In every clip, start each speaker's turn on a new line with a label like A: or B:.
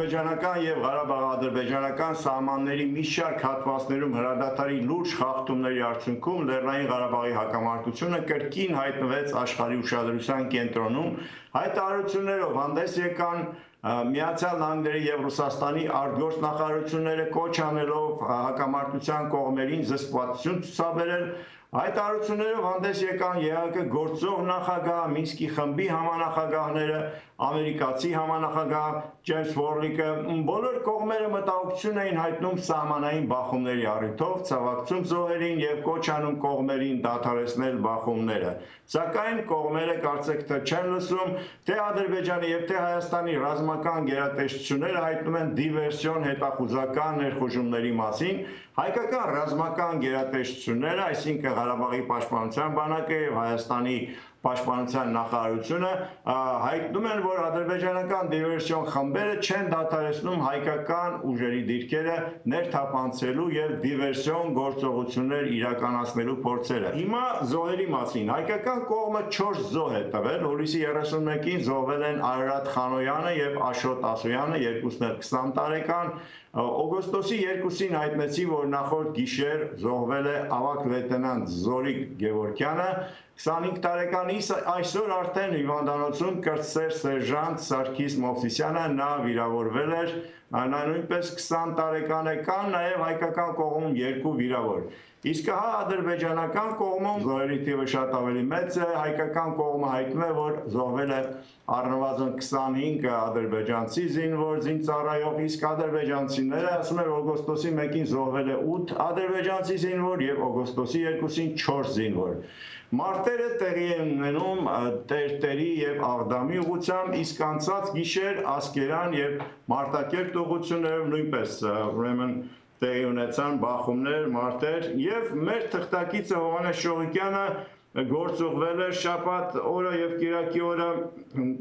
A: ադրբեջանական եւ Ղարաբաղ-ադրբեջանական սահմանների մի շարք հատվածներում հրադադարի լուրջ խախտումների արդյունքում Լեռնային Ղարաբաղի հակամարտությունը կրկին հայտնվեց աշխարհի ուշադրության կենտրոնում, հայտարարություններով հանդես եկան Միացյալ Նահանգների եւ Ռուսաստանի արտգործնախարարությունները կոչ անելով հակամարտության կողմերին զսպվածություն ցուցաբերել, հայտարարություններով հանդես եկան ԵԱՀԿ գործող նախագահ, Մինսկի խմբի համանախագահները, ամերիկացի համանախագահ Ջեյմս Ֆորլիկը, բոլոր կողմերը մտահոգություն էին հայտնում սահմանային բախումների առիթով, ցավակցում զոհերին եւ կոչ անում կողմերին դադարեցնել բախումները։ Սակայն կողմերը կարծեք թե չեն լսում, թե Ադրբեջանի եւ թե Հայաստանի ռազմական գերատեսչությունները հայտնում են դիվերսիոն հետախուզական ներխուժումների մասին, հայկական ռազմական գերատեսչությունները, այսինքն Ղարաբաղի պաշտպանության բանակը եւ Հայաստանի պաշտպանության նախարարությունը հայտնում են, որ ադրբեջանական դիվերսիոն խմբերը չեն դադարեցնում հայկական ուժերի դիրքերը ներթափանցելու եւ դիվերսիոն գործողություններ իրականացնելու փորձերը։ Հիմա զոհերի մասին հայկական կողմը 4 զոհ է տվել, հուլիսի 31-ին զոհվել են Արարատ Խանոյանը եւ Աշոտ Ասոյանը, երկուսն էլ 20 տարեկան, օգոստոսի 2-ին հայտնեցի, որ նախորդ գիշեր զոհվել է ավագ լեյտենանտ Զորիկ Գևորգյանը, 25 տարեկան, այսօր արդեն հիվանդանոցում կրտսեր սերժանտ Սարգիս Մովսիսյանը, նա վիրավորվել էր, նա նույնպես 20 տարեկան է, կան նաև հայկական կողմում 2 վիրավոր։ Իսկ հա ադրբեջանական կողմում զոհերի թիվը շատ ավելի մեծ է, հայկական կողմը հայտնում է, որ զոհվել է առնվազն 25 ադրբեջանցի զինվոր, զինծառայող, իսկ ադրբեջանցիները ասում են օգոստոսի 1-ին զոհվել է 8 ադրբեջանցի զինվոր եւ օգոստոսի 2-ին 4 զինվոր։ Մարտերը տեղի են ունենում Տերտերի եւ Աղդամի ուղղությամբ, իսկ անցած գիշեր Ասկերան եւ Մարտակերտ ուղղություններով նույնպես ուրեմն տեղի ունեցան բախումներ, մարտեր եւ մեր թղթակիցը Հովհաննես Շողիկյանը գործուղվել էր շաբաթ օրը եւ կիրակի օրը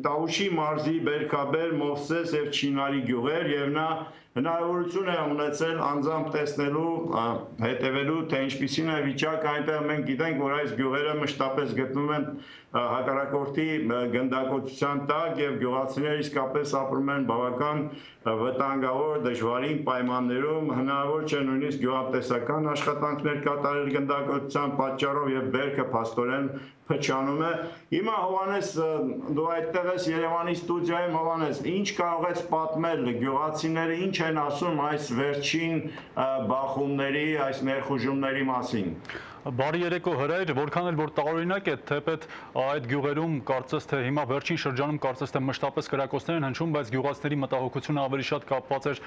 A: Տավուշի մարզի Բերքաբեր, Մովսես եւ Չինարի գյուղեր եւ նա հնարավորություն է ունեցել անձամբ տեսնելու, հետևելու, թե ինչպիսին է վիճակը այնտեղ։ Մենք գիտենք, որ այս գյուղերը մշտապես գտնվում են հակառակորդի գնդակոծության տակ եւ գյուղացիները իսկապես ապրում են բավական վտանգավոր, դժվարին պայմաններում, հնարավոր չէ նույնիսկ գյուղատնտեսական աշխատանքներ կատարել գնդակոծության պատճառով եւ բերքը փաստորեն փչանում է։ Հիմա Հովհաննես, դու այդտեղ ես Երևանի ստուդիայում, Հովհաննես, ինչ կարող ես պատմել գյուղացիները, ինչ են ասում այս վերջին բախումների, այս ներխուժումների մասին։
B: Բարի երեկո հրայր, որքան էլ որ տարօրինակ է, թեպետ այդ գյուղերում կարծես թե հիմա վերջին շրջանում կարծես թե մշտապես կրակոցներ են հնչում, բայց գյուղացիների մտահոգությունը ավելի շատ կապված էր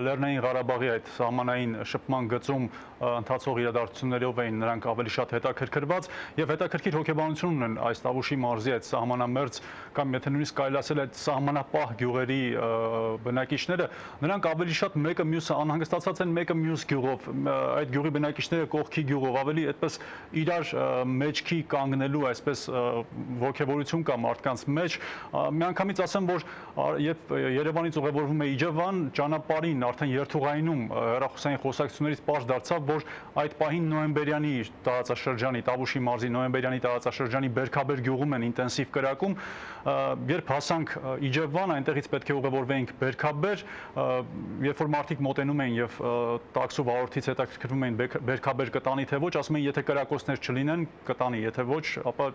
B: Լեռնային Ղարաբաղի այդ սահմանային շփման գծում ընթացող իրադարձություններով էին նրանք ավելի շատ հետաքրքրված եւ հետաքրքիր հոգեբանություն ունեն այս Տավուշի մարզի այդ սահմանամերձ կամ եթե նույնիսկ կարելի ասել այդ սահմանապահ գյուղերի բնակիչները, նրանք ավելի շատ մեկը մյուսը անհանգստացած են մեկը մյուս գյուղով, այդ գյուղի բնակիչները կողքի գյուղով ավելի այդպես իրար մեջքի կանգնելու այսպես ոգևորություն կա մարդկանց մեջ։ Միանգամից ասեմ, որ երբ Երևանից ուղևորվում է Իջևան, ճանապարհին արդեն երթուղայինում հեռախոսային խոսակցություններից պարզ դարձավ, որ այդ պահին նոյեմբերյանի տարածաշրջանի, Տավուշի մարզի նոյեմբերյանի տարածաշրջանի Բերքաբեր գյուղում են ինտենսիվ կրակում։ Երբ հասանք Իջևան, այնտեղից պետք է ուղևորվեինք Բերքաբեր, երբ որ մարդիկ մոտենում էին եւ տաքսու վարորդից հետաքրքրվում էին Բերքաբեր կտանի թե ոչ, ասում են եթե կրակոցներ չլինեն, կտանի, եթե ոչ, ապա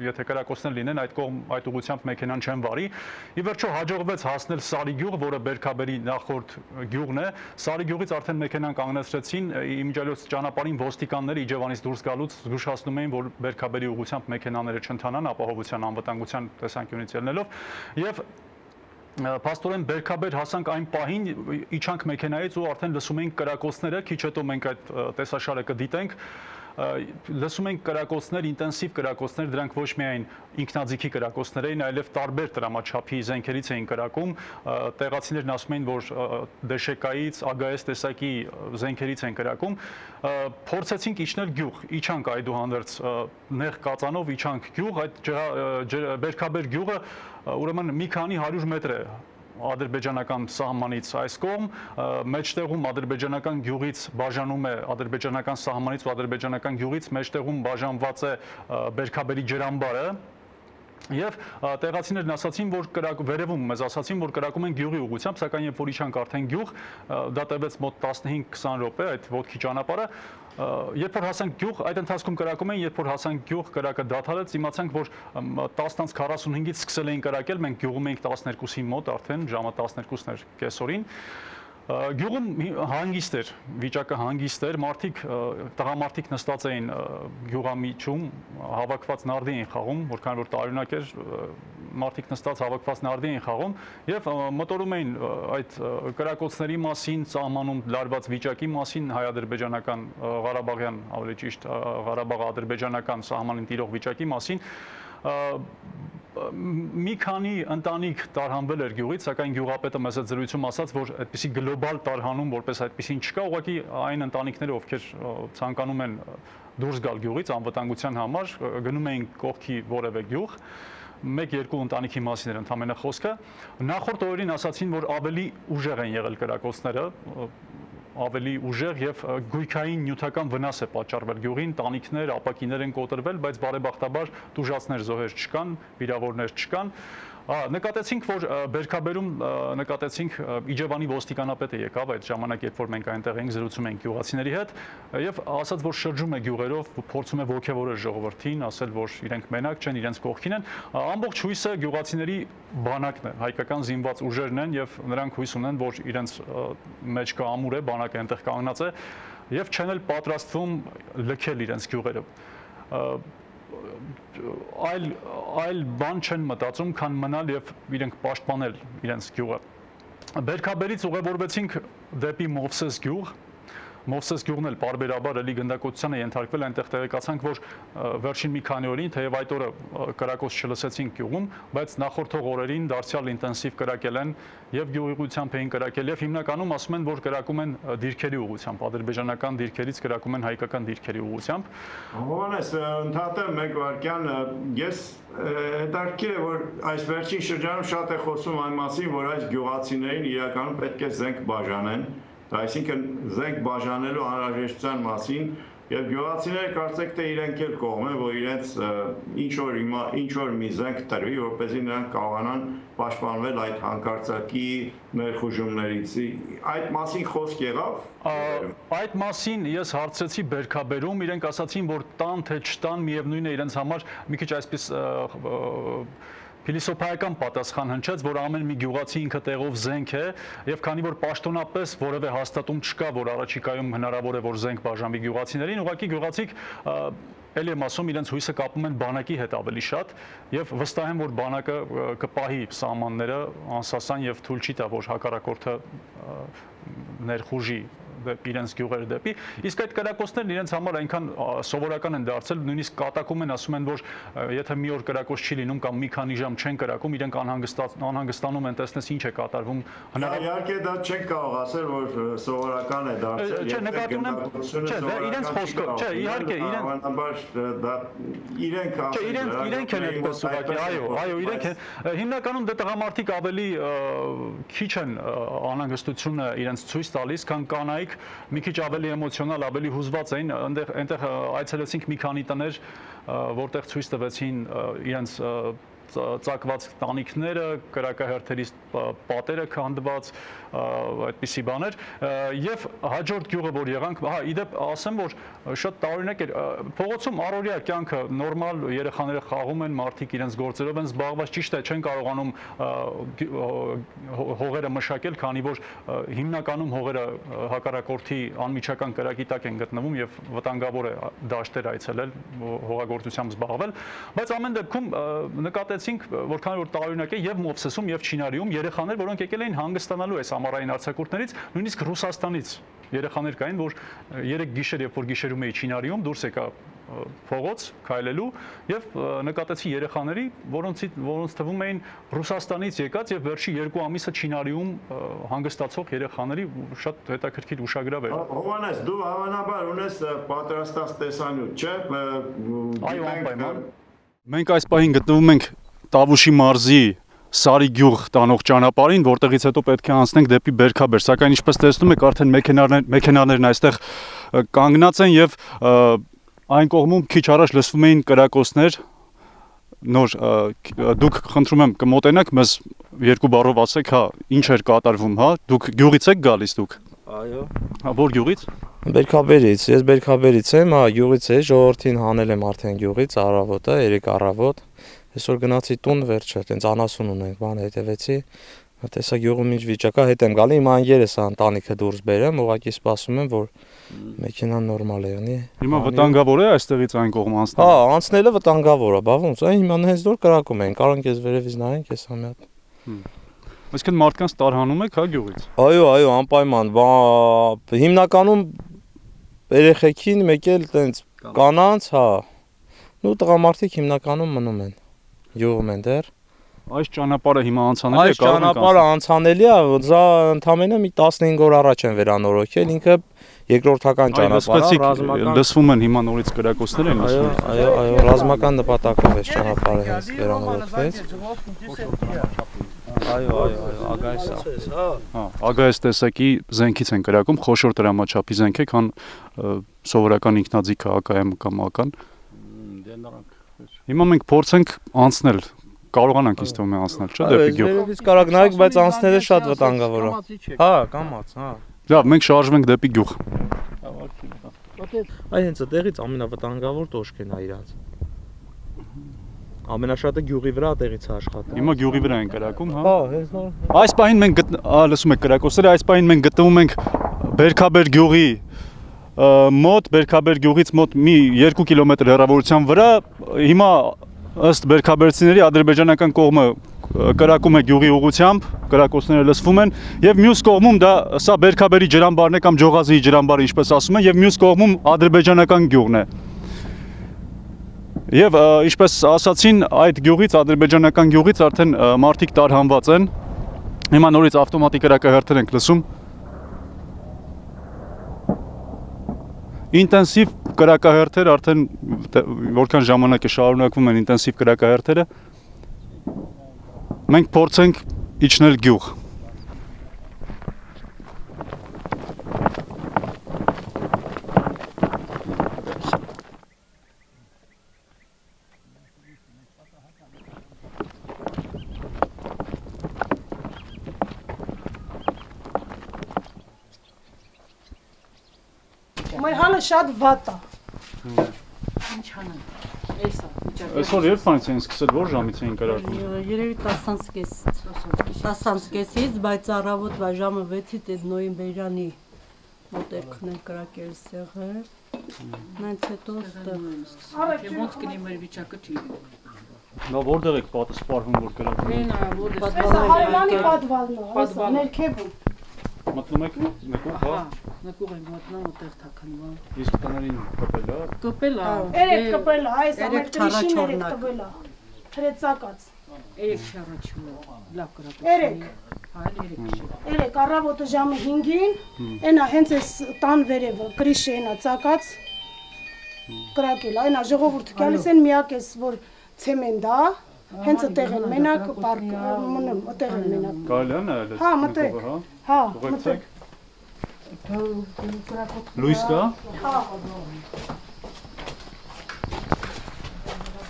B: եթե կրակոցներ լինեն, այդ ուղղությամբ մեքենան չեն վարի։ Ի վերջո հաջողվեց հասնել Սարի գյուղ, որը Բերքաբերի նախորդ գյուղն է։ Սարի գյուղից արդեն մեքենան կանգնեցրեցին, իմիջիայլոց ճանապարհին ոստիկանները Իջևանից դուրս գալուց զգուշացնում էին, որ Բերքաբերի ուղղությամբ մեքենաները չընթանան ապահովության անվտանգության տեսանկյունից ելնելով եւ Փաստորեն Բերքաբեր հասանք այն պահին, իջանք մեքենայից ու արդեն լսում էինք կրակոցները, քիչ հետո մենք այդ տեսաշարը կդիտենք, լսում ենք կրակոցներ, ինտենսիվ կրակոցներ, դրանք ոչ միայն ինքնաձիգի կրակոցներ էին, այլև տարբեր տրամաչափի զենքերից էին կրակում, տեղացիներն ասում էին, որ դեշեկայից, ԱԳՍ տեսակի զենքերից են կրակում, փորձեցինք իջնել գյուղ, իջանք այդուհանդերձ նեղ կածանով իջանք գյուղ, այդ Բերքաբեր գյուղը ուրեմն մի քանի 100 մետր է ադրբեջանական սահմանից այս կողմ, մեջտեղում ադրբեջանական գյուղից բաժանում է ադրբեջանական սահմանից ու ադրբեջանական գյուղից մեջտեղում բաժանված է Բերքաբերի ջրամբարը, Եվ տեղացիներն ասացին, որ վերևում մեզ ասացին, որ կրակում են գյուղի ուղղությամբ, սակայն երբ որ իջանք արդեն գյուղ, դա տևեց մոտ 15-20 րոպե այդ ոտքի ճանապարհը, երբ որ հասանք գյուղ, այդ ընթացքում կրակում էին, երբ որ հասանք գյուղ, կրակը դադարեց, իմացանք, որ 10:45-ից սկսել էին կրակել, մենք գյուղում էինք 12-ի մոտ արդեն, ժամը 12-ն էր կեսօրին։ Գյուղում հանգիստ էր, վիճակը հանգիստ էր, տղամարդիկ նստած էին գյուղամիջում, հավաքված նարդի էին խաղում, որքան որ տարօրինակ էր, մարդիկ նստած հավաքված նարդի էին խաղում եւ մտորում էին այդ կրակոցների մասին, սահմանում լարված վիճակի մասին, հայ-ադրբեջանական Ղարաբաղյան, ավելի ճիշտ Ղարաբաղ-ադրբեջանական սահմանին տիրող վիճակի մասին։ Մի քանի ընտանիք տարհանվել էր գյուղից, սակայն գյուղապետը մեզ այդ զրույցում ասաց, որ այդպիսի գլոբալ տարհանում որպես այդպիսին չկա, ուղղակի այն ընտանիքները, ովքեր ցանկանում են դուրս գալ գյուղից անվտանգության համար, գնում էին կողքի որևէ գյուղ, 1-2 ընտանիքի մասին էր ընդամենը խոսքը։ Նախորդ օրերին ասացին, որ ավելի ուժեղ են եղել կրակոցները, ավելի ուժեղ եւ գույքային նյութական վնաս է պատճառվել գյուղին, տանիքներ, ապակիներ են կոտրվել, բայց բարեբախտաբար տուժածներ, զոհեր չկան, վիրավորներ չկան։ Նկատեցինք, որ Բերքաբերում նկատեցինք Իջևանի ոստիկանապետը եկավ այդ ժամանակ, երբ որ մենք այնտեղ էինք զրուցում էինք գյուղացիների հետ, եւ ասաց, որ շրջում է գյուղերով, փորձում է ոգևորել ժողովրդին, ասել, որ իրենք մենակ չեն, իրենց կողքին են։ Ամբողջ հույսը գյուղացիների բանակն է, հայկական զինված ուժերն են եւ նրանք հույս ունեն, որ իրենց մեջ կա ամուր է, բանակը այնտեղ կանգնած է եւ չեն էլ պատրաստվում լքել իրենց գյուղերը։ Այլ բան չեն մտածում, քան մնալ եւ իրենք պաշտպանել իրենց գյուղը։ Բերքաբերից ուղևորվեցինք դեպի Մովսես գյուղ։ Մովսես գյուղն էլ բարբերաբար էլի գնդակոծությանը ենթարկվել, այնտեղ տեղեկացանք, որ վերջին մի քանի օրին, թեև այդ օրը կրակոց չլսեցինք գյուղում, բայց նախորդող օրերին դարձյալ ինտենսիվ կրակել են եւ գյուղի ուղղությամբ էին կրակել եւ հիմնականում ասում են, որ կրակում են դիրքերի ուղղությամբ, ադրբեջանական դիրքերից կրակում են հայկական դիրքերի ուղղությամբ։
A: Հովանես, ընդհատեմ մեկ վարքյան, ես հետաքրքիր է, որ այս վերջին շրջանում շատ է խոսում այն մասին, որ այս գյուղացիներին իրականում պետք է զենք բաժանեն, այսինքն զենք բաժանելու անհրաժեշտության մասին եւ գյուղացիները կարծեք թե իրենք էլ կողմ են, որ իրենց ինչ որ մի զենք տրվի, որպեսզի նրանք կարողանան պաշտպանվել այդ հանկարծակի ներխուժումներից։ Այդ մասին խոսք եղավ։
B: Այդ մասին ես հարցրեցի Բերքաբերում, իրենք ասացին, որ տան թե չտան, միևնույն է իրենց համար մի քիչ այսպես Փիլիսոփայական պատասխան հնչեց, որ ամեն մի գյուղացի ինքը տեղով զենք է, եւ քանի որ պաշտոնապես որևէ հաստատում չկա, որ առաջիկայում հնարավոր է որ զենք բաժանվի գյուղացիներին, ուղղակի գյուղացիք ելի եմ ասում, իրենց հույսը կապում են բանակի հետ ավելի շատ եւ վստահ եմ, որ բանակը կպահի սահմանները անսասան եւ թույլ չի տա, որ հակառակորդը ներխուժի իրենց գյուղերը դեպի, իսկ այդ կրակոցներն իրենց համար այնքան սովորական են դարձել, նույնիսկ կատակում են, ասում են, որ եթե մի օր կրակոց չի լինում կամ մի քանի ժամ չեն կրակում, իրենք անհանգստանում են, տեսնես ինչ է կատարվում։
A: Իհարկե դա չեն կարող ասել, որ սովորական է դարձել։
B: Չէ, նկատի ունեմ, չէ, դա իրենց խոսքով, չէ, իհարկե, իրենք են այդպես ուղղակի, այո, իրենք են։ Հիմնականում դե տղամարդիկ ավելի քիչ են անհանգստությունը իրենց ցույց տալիս, քան կանայք մի քիչ ավելի էմոցիոնալ, ավելի հուզված էին, այնտեղ այցելեցինք մի քանի տներ, որտեղ ցույց տվեցին իրենց ծակված տանիքները, կրակահերթերից պատերը քանդված, այդպիսի բաներ, եւ հաջորդ գյուղը որ եղանք, իդեպ ասեմ, որ շատ տարօրինակ էր, փողոցում առօրյա կյանքը նորմալ, երեխաները խաղում են, մարդիկ իրենց գործերով են զբաղված, ճիշտ է, չեն կարողանում հողերը մշակել, քանի որ հիմնականում հողերը հակառակորդի անմիջական կրակի տակ են գտնվում եւ վտանգավոր է դաշտեր այցելել, հողագործությամբ զբաղվել, բայց ամեն դեպքում նկատեցինք, որքան որ տարօրինակ է եւ Մովսեսում եւ Չինարիում երեխաներ, որոնք եկել էին հանգստանալու այս ամառային արձակուրդներից, նույնիսկ Ռուսաստանից երեխաներ կային, որ 3 գիշեր, երբ որ գիշերում էի Չինարիում, դուրս եկա փողոց քայլելու եւ նկատեցի երեխաների, որոնց թվում էին Ռուսաստանից եկած եւ վերջի 2 ամիսը Չինարիում հանգստացող երեխաների, շատ հետաքրքիր ուշագրավ էր։
A: Հովանես, դու հավանաբար ունես պատրաստած տեսանյութ, չէ՞։
B: Այո, անպայման։ Մենք այս պահին գտնվում ենք Տավուշի մարզի Սարի գյուղ տանող ճանապարհին, որտեղից հետո պետք է անցնենք դեպի Բերքաբեր, սակայն ինչպես տեսնում եք, արդեն մեքենաներն այստեղ կանգնած են եւ այն կողմում քիչ առաջ լսվում էին կրակոցներ, նոր դուք խնդրում եմ կմոտենաք մեզ երկու բառով ասեք, հա, ինչ էր կատարվում, հա, դուք գյուղից եք գալիս դուք։
C: Այո։
B: Հա, որ գյուղից։
C: Բերքաբերից, ես Բերքաբերից եմ, հա, գյուղից է, ժողովրդին հանել եմ արդեն գյուղից, առավոտը, 3 առավոտ։ Այսօր գնացի տուն, վերջը, տենց անասուն ունենք, բան հետևեցի։ Տեսա գյուղում ինչ վիճակա, հետ եմ գալի, հիմա երես ընտանիքը դուրս բերեմ, ուղղակի սպասում եմ, որ մեքենան նորմալ եղնի։
B: Հիմա վտանգավոր է այստեղից այն կողմ անցնել։
C: Հա, անցնելը վտանգավոր է, բա ոնց, այն հիմա հենց նոր կրակում են, կարող ես վերևից նայենք, ես հա մի հատ։
B: Այսինքն մարդկանց տարհանում եք, հա, գյուղից։
C: Այո, անպայման, հիմնականում երեխեքին մեկ էլ տենց կանանց, հա։ Ու տղամարդիկ հիմնականում մնում են, գյուղում են դեռ։
B: Այս ճանապարհը հիմա անցանելի է,
C: Այս ճանապարհը անցանելի է, դա ընդամենը մի 15 օր առաջ են վերանորոգել, ինքը երկրորդական ճանապարհ է, ռազմական։
B: Լսվում են հիմա նորից կրակոցներ են լսվում։
C: Այո, ռազմական նպատակով է ճանապարհը հենց վերանորոգվեց։ Այո, ագայս է։
B: Հա, ագայս տեսակի զենքից են կրակում, խոշոր դրամաչափի զենք է, քան սովորական ինքնաձիգ ԱԿՄ կամ ԱԿ-ն։ Հիմա մենք փորձենք անցնել, կարողանանք ինձ թվում է անցնել, չէ՞, դեպի գյուղ։
C: Վերևից կարող նայեք, բայց անցնելը շատ վտանգավոր է։ Հա, կամաց, հա։
B: Լավ, մենք շարժվենք դեպի գյուղ։
C: Այ հենց այդտեղից ամենավտանգավոր տոշկեն է իրանց։ Ամենաշատը գյուղի վրա այդտեղից է աշխատում։
B: Հիմա գյուղի վրա են կրակում, հա։
C: Հա, հենց նոր։
B: Այս պահին մենք լսում եք կրակոցները, այս պահին մենք գտնվում ենք Բերքաբեր գյուղի մոտ, Բերքաբեր գյուղից մոտ մի 2 կիլոմետր հեռավորության վրա։ Հիմա ըստ բերքաբերցիների ադրբեջանական կողմը կրակում է գյուղի ուղությամբ, կրակոցները լսվում են, եւ մյուս կողմում սա Բերքաբերի ջրամբարն է կամ Ջողազիի ջրամբարը, ինչպես ասում են, եւ մյուս կողմում ադրբեջանական գյուղն է։ Եվ ինչպես ասացին, այդ գյուղից, ադրբեջանական գյուղից արդեն մարդիկ տարհանված են։ Հիմա նորից ավտոմատիկ կրակահերթեր ենք լսում։ Ինտենսիվ կրակահերթեր արդեն որքան ժամանակ է շարունակվում են ինտենսիվ կրակահերթերը։ Մենք փորձենք իջնել գյուղ։
D: Մեր հալը շատ վատ է։
E: Ինչ անենք։ Էսա, վիճակը։
B: Այսօր երբ բանից են սկսել, որ ժամից էին կրակում։
E: Երևի 10:30-ից, բայց առավոտվա ժամը 6-ից այդ նոյեմբերյանի մոտերքն են կրակել ստեղը։ Նենց հետո ստեղ։
F: Ոնց կլինի մեր վիճակը չի։
B: Նա որտեղ եք պատասխանում, որ կրակում են։
D: Այսա հարևանի պատվալն է, այսա ներքևում։
B: Մտնում եք նկուղ, հա։
F: Նկուղ են մտնում ուտեղ թաքնվում։
B: Իսկ տներին կպել է։
F: Կպել է։
D: Երեք կպել է, այս ամեն տրիշին երեք տվել է։ Հրեցակած։
F: Երեք շարաչում։ Լավ կրակում։
D: Երեք։
F: Այլ երեք։
D: Երեք առավոտը ժամը 5-ին, այնա հենց այս տան վերևը կրիշը այնա ցակած կրակել, այնա ժողովուրդը գալիս են միակ էս որ ցեմենտ է, հենց այդտեղ են մենակ պարկ մնում, այդտեղ են մենակ։
B: Կարելի է նայել։
D: Հա, մտեք։ Հա, մտեք։
B: Լույս կա։
D: Հա։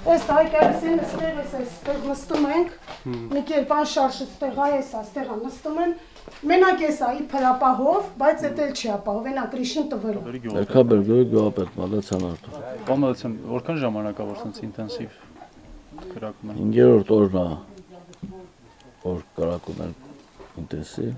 D: Այս այկերսին ստեղ էս այստեղ նստում ենք, մի կերպ անշարժ ստեղ այս այստեղ նստում են, մենակ էսա իբր ապահով, բայց էդ էլ չի ապահով, այնա կրիշին տվել։
G: Բերքաբեր գյուղապետ Մալացյան Արտուր։
B: Կամալացյան, որքան ժամանակ է որ sense ինտենսիվ կրակում են։
G: 5-րդ օրն է, որ կրակում են ինտենսիվ։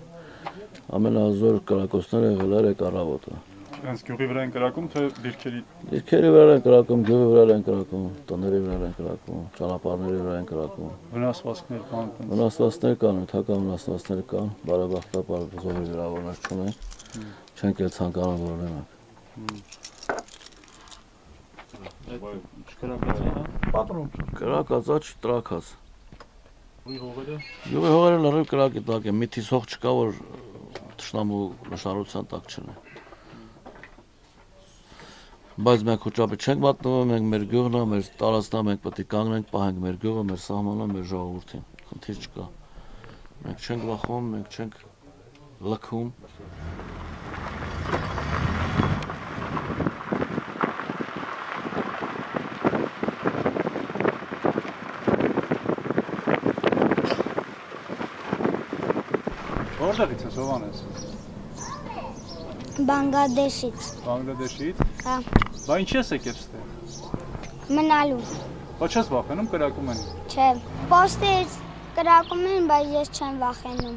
G: Ամենազոր կրակոցները եղել է երեք առավոտը։
B: Հենց գյուղի վրա են կրակում, թե դիրքերի։
G: Դիրքերի վրա են կրակում, գյուղի վրա են կրակում, տների վրա են կրակում, ճանապարհների վրա են կրակում։
B: Վնասվածքներ կան։
G: Վնասվածքներ կան, թակա վնասվածքներ կան, բարեբախտաբար զոհի վիրավորներ չունենք, չենք էլ ցանկանում որ ունենանք։ Կրակածա չտրակած։ Գյուղի հողերը լրիվ կրակի տակ են, միտից հող չկա որ թշնամու նշանության տակ չնե։ Բայց մենք հոճապի չենք մատնվում, մենք մեր գյուղն է, մեր տարածքն է, մենք պետք է կանգնենք, պահենք մեր գյուղը, մեր սահմանը, մեր ժողովրդին։ Խնդիր չկա։ Մենք չենք վախում, մենք չենք լքում։
B: Որտեղից ես, ով անես։
H: Բանգլադեշից։
B: Բանգլադեշից։
H: Հա։
B: Բա ինչ ես եկել ստեղ։
H: Մնալու։
B: Բա չես վախենում կրակում են։
H: Չէ։ Պոստից կրակում են, բայց ես չեմ վախենում։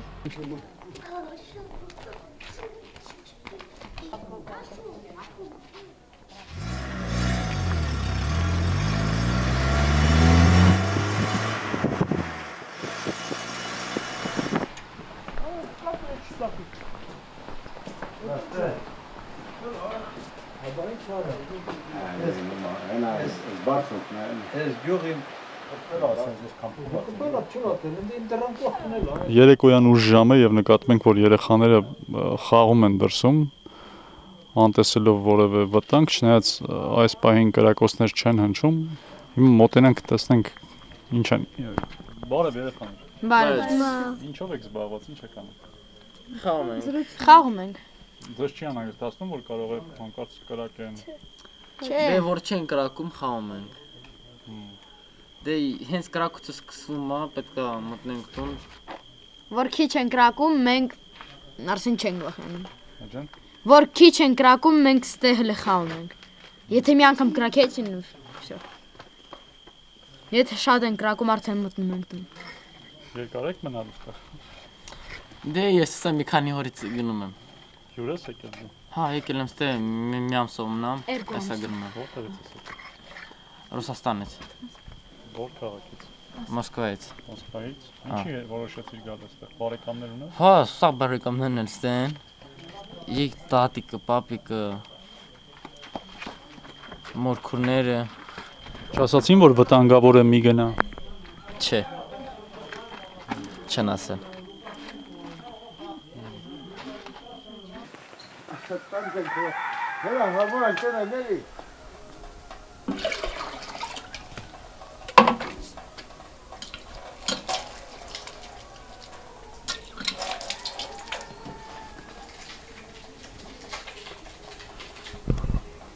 B: Երեկոյան ուշ ժամ է եւ նկատում ենք, որ երեխաները խաղում են դրսում, անտեսելով որևէ վտանգ, չնայած այս պահին կրակոցներ չեն հնչում։ Հիմա մոտենանք տեսնենք ինչ են։ Բարև երեխաներ։
I: Բարև։
B: Ինչով եք զբաղված, ինչ եք անում։
I: Խաղում ենք։
B: Ձեզ չի անհանգստացնում, որ կարող է հանկարծ կրակեն։
I: Չէ։
J: Որ չեն կրակում, խաղում ենք։ Դե հենց կրակուցը սկսվում է, պետք է մտնենք տուն։
I: Որ քիչ են կրակում, մենք արսեն չենք վախենում։
B: Աջան։
I: Որ քիչ են կրակում, մենք ստե հələ խաղում ենք։ Եթե մի անգամ կրակեցին, վсё։ Եթե շատ են կրակում, արդեն մտնում ենք տուն։
B: Երկար եք մնալու ստեղ։
J: Դե ես սա մի քանի օրից գնում եմ։
B: Հյուր ես եկել դու։
J: Հա, եկել եմ ստե մի ամսով մնամ, այսա գնում եմ։
B: Որտեղից ես եկել։
J: Ռուսաստանից։
B: Որ քաղաքից։
J: Մոսկվայից։
B: Մոսկվայից։ Ինչի որոշեցիր գալ այստեղ։ Բարեկամներ ունես։
J: Հա, սա բարեկամներն էլ ստեն։ Եկ տատիկը, պապիկը, մորքուրները։
B: Չասացին, որ վտանգավոր է մի գնա։
J: Չէ։ Չեն ասել։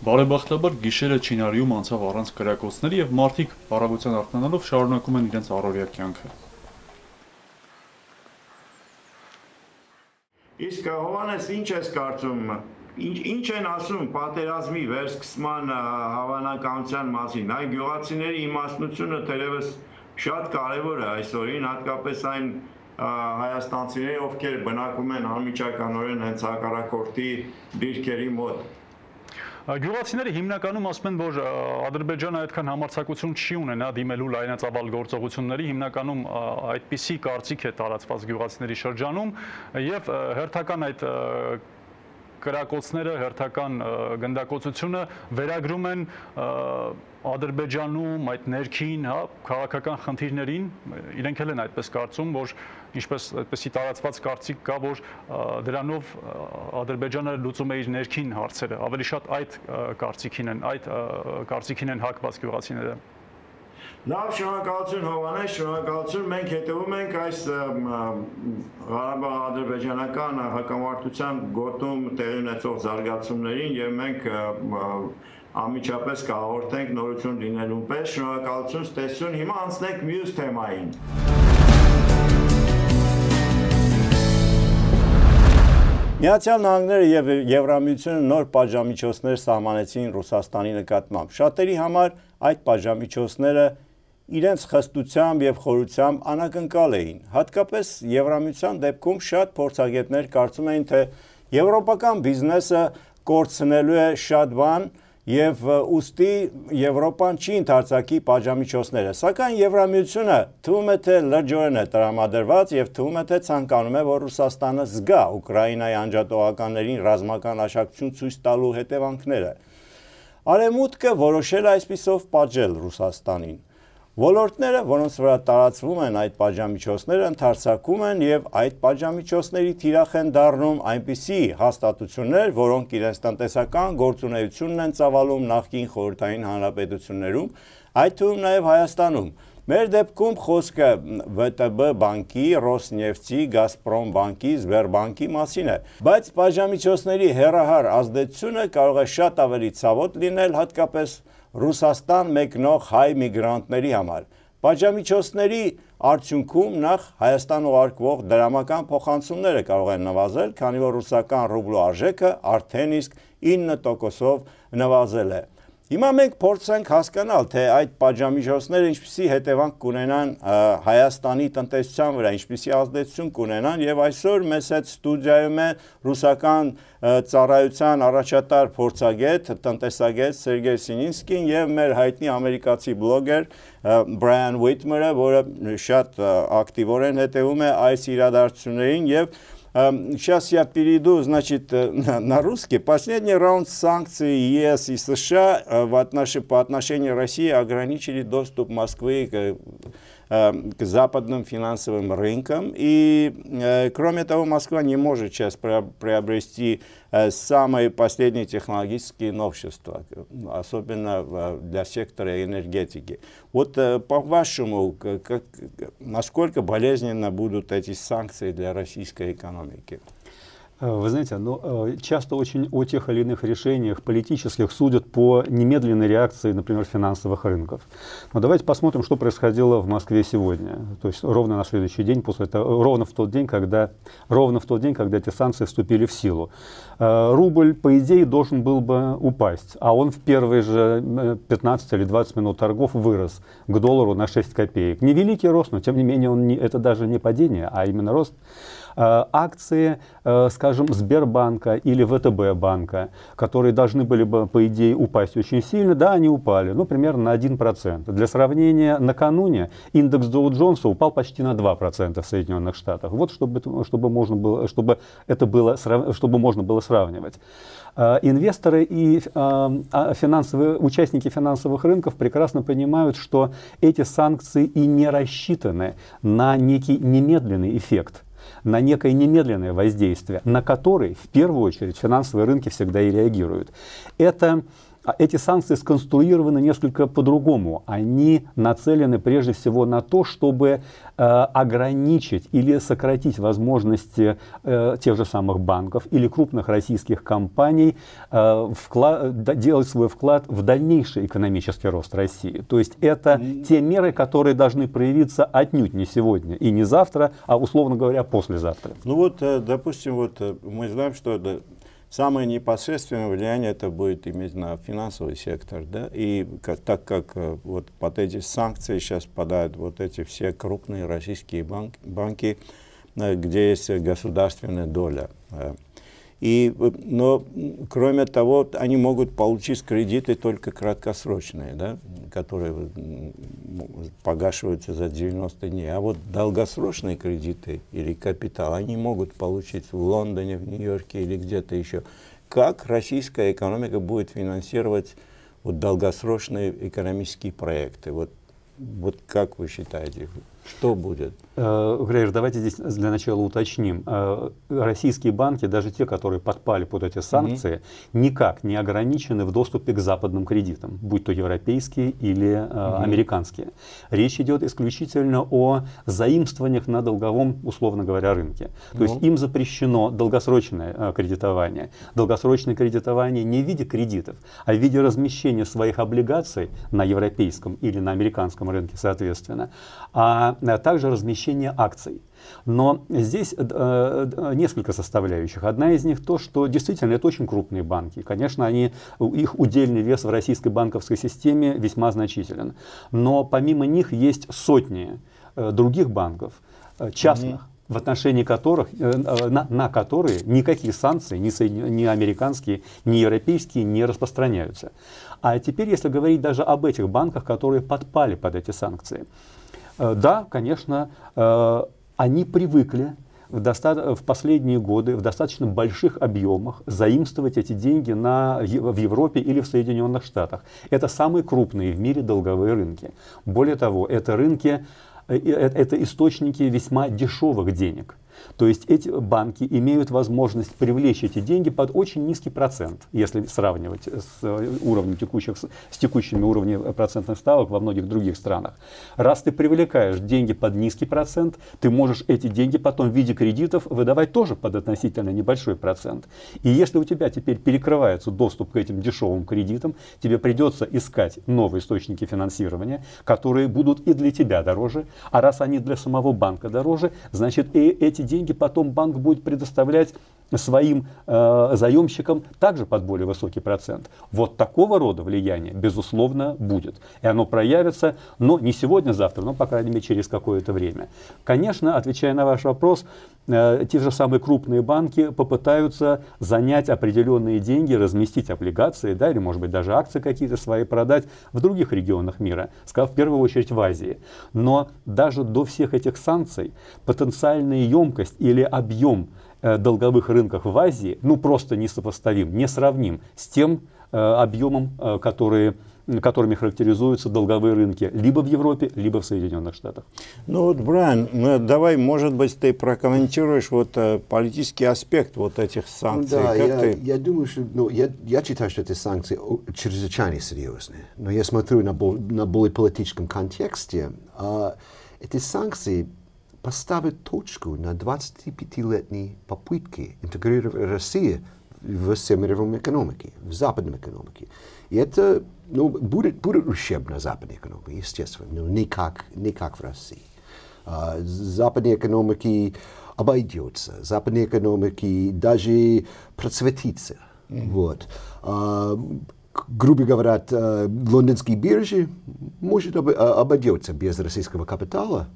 B: Բարեբախտաբար գիշերը Չինարիում անցավ առանց կրակոցների եւ մարդիկ առավոտյան արթնանալով շարունակում են իրենց առօրյա կյանքը։
A: Իսկ Հովհաննես, ինչ ես կարծում, ինչ են ասում պատերազմի վերսկսման հավանականության մասին։ Այ գյուղացիների իմաստնությունը թերևս շատ կարևոր է այսօրին, հատկապես այն հայաստանցիները, ովքեր բնակվում են անմիջականորեն հենց հակառակորդի դիրքերի մոտ։
B: Գյուղացիները հիմնականում ասում են, որ Ադրբեջանը այդքան համարձակություն չի ունենա դիմելու լայնածավալ գործողությունների, հիմնականում այդպիսի կարծիք է տարածված գյուղացիների շրջանում եւ հերթական այդ կրակոցները, հերթական գնդակոծությունը վերագրում են Ադրբեջանում այդ ներքին, հա, քաղաքական խնդիրներին, իրենք էլ են այդպես կարծում, որ ինչպես այդպեսի տարածված կարծիք կա, որ դրանով Ադրբեջանը լուծում է իր ներքին հարցերը, ավելի շատ այդ կարծիքին են հակված գյուղացիները։
A: Լավ, շնորհակալություն Հովհաննես, շնորհակալություն։ Մենք հետևում ենք այս Ղարաբաղ-ադրբեջանական հակամարտության գոտում տեղի ունեցող զարգացումներին եւ մենք անմիջապես կհաղորդենք նորություն լինելուն պես։ Շնորհակալություն, ստեսություն։ Հիմա անցնենք մյուս թեմային։ Միացյալ Նահանգները եւ Եվրամիությունը նոր պատժամիջոցներ սահմանեցին Ռուսաստանի նկատմամբ։ Շատերի համար այդ պատժամիջոցները իրենց խստությամբ եւ խորությամբ անակնկալ էին։ Հատկապես Եվրամիության դեպքում շատ փորձագետներ կարծում էին, թե եվրոպական բիզնեսը կորցնելու է շատ բան եւ ուստի Եվրոպան չի ընդարձակի պատժամիջոցները։ Սակայն Եվրամիությունը թվում է թե լրջորեն է տրամադրված եւ թվում է թե ցանկանում է, որ Ռուսաստանը զգա Ուկրաինայի անջատողականներին ռազմական աշակցություն ցույց տալու հետևանքները։ Արևմուտքը որոշել է այսպիսով պատժել Ռուսաստանին։ Ոլորտները, որոնց վրա տարածվում են այդ պատժամիջոցները, ընդարձակում են եւ այդ պատժամիջոցների թիրախ են դառնում այնպիսի հաստատություններ, որոնք իրենց տնտեսական գործունեությունն են ծավալում նախկին խորհրդային հանրապետություններում, այդ թվում նաեւ Հայաստանում։ Մեր դեպքում խոսքը ՎՏԲ բանկի, Ռոսնեֆտի, Գազպրոմ բանկի, Սբերբանկի մասին է, բայց պատժամիջոցների հեռահար ազդեցությունը կարող է շատ ավելի ցավոտ լինել հատկապես Ռուսաստան մեկնող հայ միգրանտների համար։ Պատժամիջոցների արդյունքում նախ Հայաստան ուղարկվող դրամական փոխանցումները կարող են նվազել, քանի որ ռուսական ռուբլու արժեքը արդեն իսկ 9%-ով նվազել է։ Հիմա մենք փորձենք հասկանալ, թե այդ պատժամիջոցները ինչպիսի հետևանք կունենան Հայաստանի տնտեսության վրա, ինչպիսի ազդեցություն կունենան, եւ այսօր մեզ հետ ստուդիայում է ռուսական ծառայության առաջատար փորձագետ, տնտեսագետ Սերգեյ Սինինսկին եւ մեր հայտնի ամերիկացի բլոգեր Brian Whitmer-ը, որը շատ ակտիվորեն հետևում է այս իրադարձություններին եւ Сейчас я перейду, значит, на русский. Последний раунд санкций ЕС и США по отношению России ограничили доступ Москвы к западным финансовым рынкам. И, кроме того, Москва не может сейчас приобрести самые последние технологические новшества, особенно для сектора энергетики. Вот по-вашему, насколько болезненно будут эти санкции для российской экономики?
K: Вы знаете, часто очень о тех или иных решениях политических судят по немедленной реакции, например, финансовых рынков. Но давайте посмотрим, что происходило в Москве сегодня. То есть ровно на следующий день, ровно в тот день, когда эти санкции вступили в силу. Рубль, по идее, должен был бы упасть, а он в первые же 15 или 20 минут торгов вырос к доллару на 6 копеек. Невеликий рост, но тем не менее это даже не падение, а именно рост. Акции, скажем, Сбербанка или ВТБ банка, которые должны были бы, по идее, упасть очень сильно, да, они упали, примерно на 1%. Для сравнения, накануне индекс Доу Джонса упал почти на 2% в Соединенных Штатах. Вот чтобы можно было сравнивать. Инвесторы и участники финансовых рынков прекрасно понимают, что эти санкции и не рассчитаны на некий немедленный эффект, на некое немедленное воздействие, на который в первую очередь финансовые рынки всегда и реагируют. Эти санкции сконструированы несколько по-другому. Они нацелены прежде всего на то, чтобы ограничить или сократить возможности тех же самых банков или крупных российских компаний делать свой вклад в дальнейший экономический рост России. То есть это те меры, которые должны проявиться отнюдь не сегодня и не завтра, а, условно говоря, послезавтра.
A: Допустим, мы знаем, что самое непосредственное влияние это будет иметь на финансовый сектор, да, и так как под эти санкции сейчас попадают эти все крупные российские банки, где есть государственная доля. Но, кроме того, они могут получить кредиты только краткосрочные, да, которые погашиваются за 90 дней. А долгосрочные кредиты или капитал они могут получить в Лондоне, в Нью-Йорке или где-то еще. Как российская экономика будет финансировать долгосрочные экономические проекты? Как вы считаете? Что будет?
K: Грейер, давайте здесь для начала уточним. Российские банки, даже те, которые подпали под эти санкции, никак не ограничены в доступе к западным кредитам, будь то европейские или американские. Речь идет исключительно о заимствованиях на долговом, условно говоря, рынке. То есть им запрещено долгосрочное кредитование. Долгосрочное кредитование не в виде кредитов, а в виде размещения своих облигаций на европейском или на американском рынке, соответственно, а также размещение акций. Но здесь несколько составляющих. Одна из них то, что действительно это очень крупные банки. Конечно, их удельный вес в российской банковской системе весьма значителен. Но помимо них есть сотни других банков, частных, в отношении которых, на которые никакие санкции, ни американские, ни европейские, не распространяются. А теперь, если говорить даже об этих банках, которые подпали под эти санкции. Да, конечно, они привыкли в последние годы в достаточно больших объемах заимствовать эти деньги в Европе или в Соединенных Штатах. Это самые крупные в мире долговые рынки. Более того, это источники весьма дешевых денег. То есть эти банки имеют возможность привлечь эти деньги под очень низкий процент, если сравнивать с уровнем с текущими уровнями процентных ставок во многих других странах. Раз ты привлекаешь деньги под низкий процент, ты можешь эти деньги потом в виде кредитов выдавать тоже под относительно небольшой процент. И если у тебя теперь перекрывается доступ к этим дешевым кредитам, тебе придется искать новые источники финансирования, которые будут и для тебя дороже, а раз они для самого банка дороже, значит и эти деньги потом банк будет предоставлять своим заемщикам также под более высокий процент. Вот такого рода влияние, безусловно, будет. И оно проявится, но не сегодня-завтра, но, по крайней мере, через какое-то время. Конечно, отвечая на ваш вопрос, те же самые крупные банки попытаются занять определенные деньги, разместить облигации, да, или, может быть, даже акции какие-то свои продать в других регионах мира, в первую очередь в Азии. Но даже до всех этих санкций потенциальная емкость или объем долговых рынков в Азии, ну, просто несопоставим, не сравним с тем объемом, которыми характеризуются долговые рынки либо в Европе, либо в Соединенных Штатах.
A: Ну вот, Брайан, давай, может быть, ты прокомментируешь вот политический аспект вот этих санкций.
L: Да, я думаю, что, я считаю, что эти санкции чрезвычайно серьезные. Но я смотрю на более политическом контексте. Эти санкции поставят точку на 25-летней попытке интегрировать Россию в всемирной экономике, в западной экономике. И это будет ущерб на западной экономике, естественно, но не как в России. Западной экономики обойдется, западной экономики даже процветится. Вот. Грубо говоря, лондонские биржи может обойдется без российского капитала,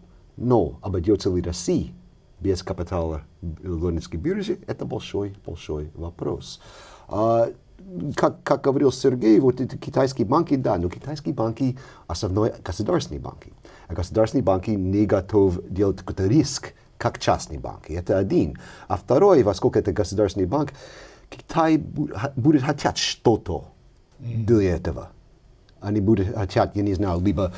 L: но обойдется ли Россия без капитала лондонской биржи, это большой вопрос. Как говорил Сергей, вот эти китайские банки, да, но китайские банки основные государственные банки. А государственные банки не готовы делать какой-то риск, как частные банки. Это один. А второй, поскольку это государственный банк, Китай будет хотеть что-то для этого. Они будут хотеть, я не знаю, либо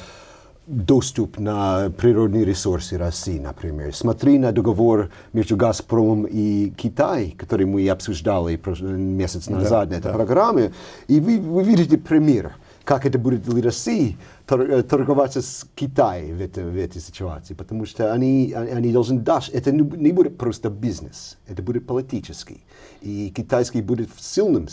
L: доступ на природные ресурсы России, например. Смотри на договор между «Газпромом» и Китаем, который мы обсуждали месяц назад на этой программе, и вы видите пример, как это будет для России торговаться с Китаем в этой ситуации, потому что они должны дать, это не будет просто бизнес, это будет политический. И китайский будет в сильном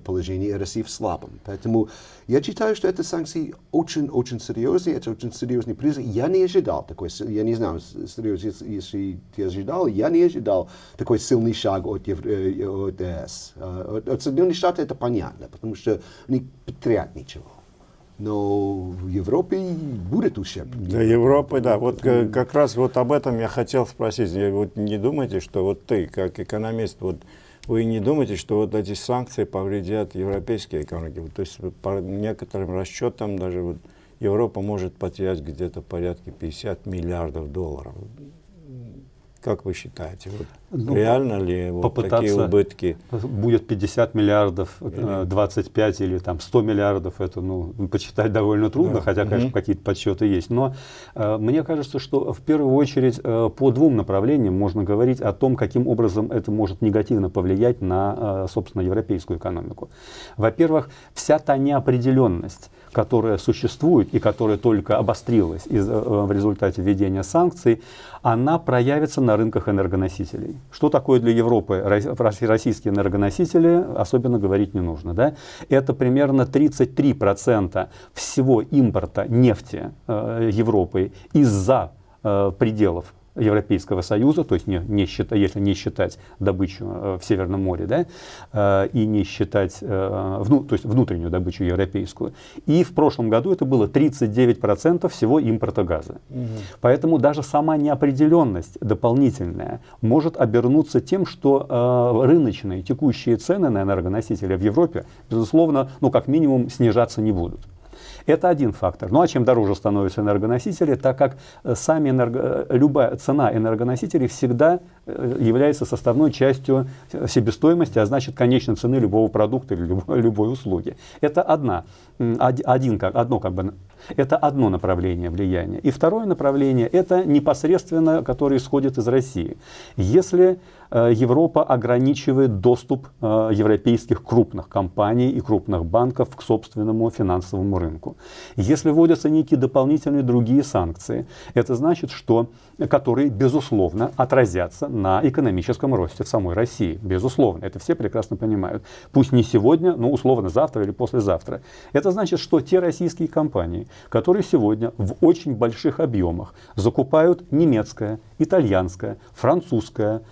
L: положении, а Россия в слабом. Поэтому я считаю, что эти санкции очень серьезные, это очень серьезный признак. Я не ожидал такой, я не знаю, если ты ожидал, я не ожидал такой сильный шаг от ЕС. От Соединенных Штатов это понятно, потому что они потеряют ничего. Но в Европе будет ущерб.
A: Для Европы, да. Вот как раз вот об этом я хотел спросить. Вот не думаете, что вот ты, как экономист, вот вы не думаете, что вот эти санкции повредят европейские экономики? То есть по некоторым расчетам даже вот Европа может потерять где-то порядка 50 миллиардов долларов. Как вы считаете, вот реально ли вот такие убытки?
K: Будет 50 миллиардов, 25 или там 100 миллиардов, это почитать довольно трудно, да. Хотя, конечно, какие-то подсчеты есть. Но мне кажется, что в первую очередь по двум направлениям можно говорить о том, каким образом это может негативно повлиять на, собственно, европейскую экономику. Во-первых, вся та неопределенность, которая существует и которая только обострилась в результате введения санкций, она проявится на рынках энергоносителей. Что такое для Европы российские энергоносители, особенно говорить не нужно. Да? Это примерно 33% всего импорта нефти Европы из-за пределов Европейского Союза, то есть если не считать добычу в Северном море, да, и не считать то есть внутреннюю добычу европейскую. И в прошлом году это было 39% всего импорта газа. Поэтому даже сама неопределенность дополнительная может обернуться тем, что рыночные текущие цены на энергоносители в Европе, безусловно, как минимум снижаться не будут. Это один фактор. Ну а чем дороже становятся энергоносители, так как любая цена энергоносителей всегда является составной частью себестоимости, а значит конечной цены любого продукта или любой услуги. Это это одно направление влияния. И второе направление – это непосредственно, которое исходит из России. Если Европа ограничивает доступ европейских крупных компаний и крупных банков к собственному финансовому рынку. Если вводятся некие дополнительные другие санкции, это значит, что которые, безусловно, отразятся на экономическом росте в самой России. Безусловно, это все прекрасно понимают. Пусть не сегодня, но условно завтра или послезавтра. Это значит, что те российские компании, которые сегодня в очень больших объемах закупают немецкое, итальянское, французское,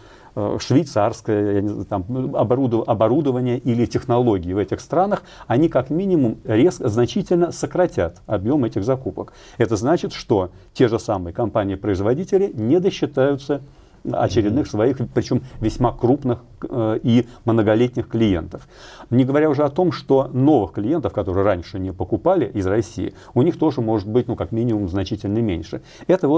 K: швейцарское оборудование или технологии в этих странах, они как минимум значительно сократят объем этих закупок. Это значит, что те же самые компании-производители не досчитаются очередных своих, причем весьма крупных и многолетних клиентов. Не говоря уже о том, что новых клиентов, которые раньше не покупали из России, у них тоже может быть, как минимум, значительно меньше. Это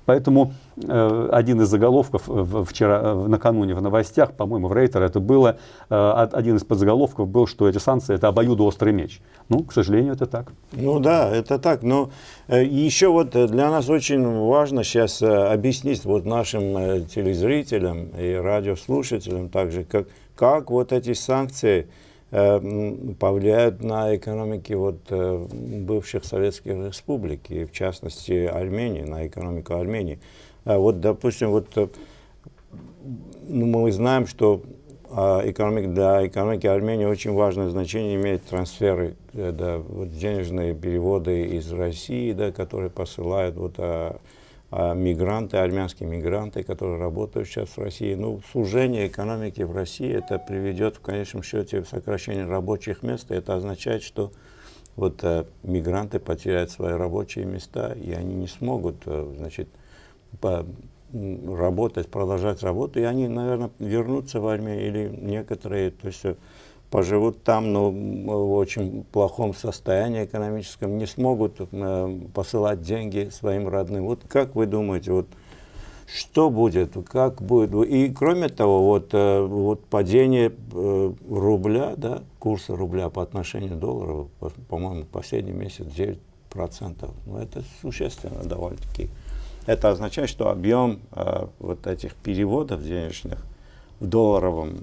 K: поэтому один из заголовков накануне в новостях, по-моему, в Рейтер, это было, один из подзаголовков был, что эти санкции – это обоюдоострый меч. К сожалению, это так.
A: Да, это так. Но еще для нас очень важно сейчас объяснить нашим телезрителям и радиослушателям также, как эти санкции повлияют на экономики бывших советских республик, и в частности Армении, на экономику Армении. Допустим, мы знаем, что для экономики Армении очень важное значение имеют трансферы, денежные переводы из России, которые посылают мигранты, армянские мигранты, которые работают сейчас в России. Сужение экономики в России, это приведет в конечном счете к сокращению рабочих мест. Это означает, что мигранты потеряют свои рабочие места, и они не смогут, работать, продолжать работу, и они, наверное, вернутся в армию, или некоторые, поживут там, но в очень плохом состоянии экономическом, не смогут посылать деньги своим родным. Как вы думаете, что будет, как будет? И кроме того, падение рубля, курса рубля по отношению к доллару, по-моему, последний месяц 9%. Это существенно довольно-таки. Это означает, что объем этих переводов денежных в долларовом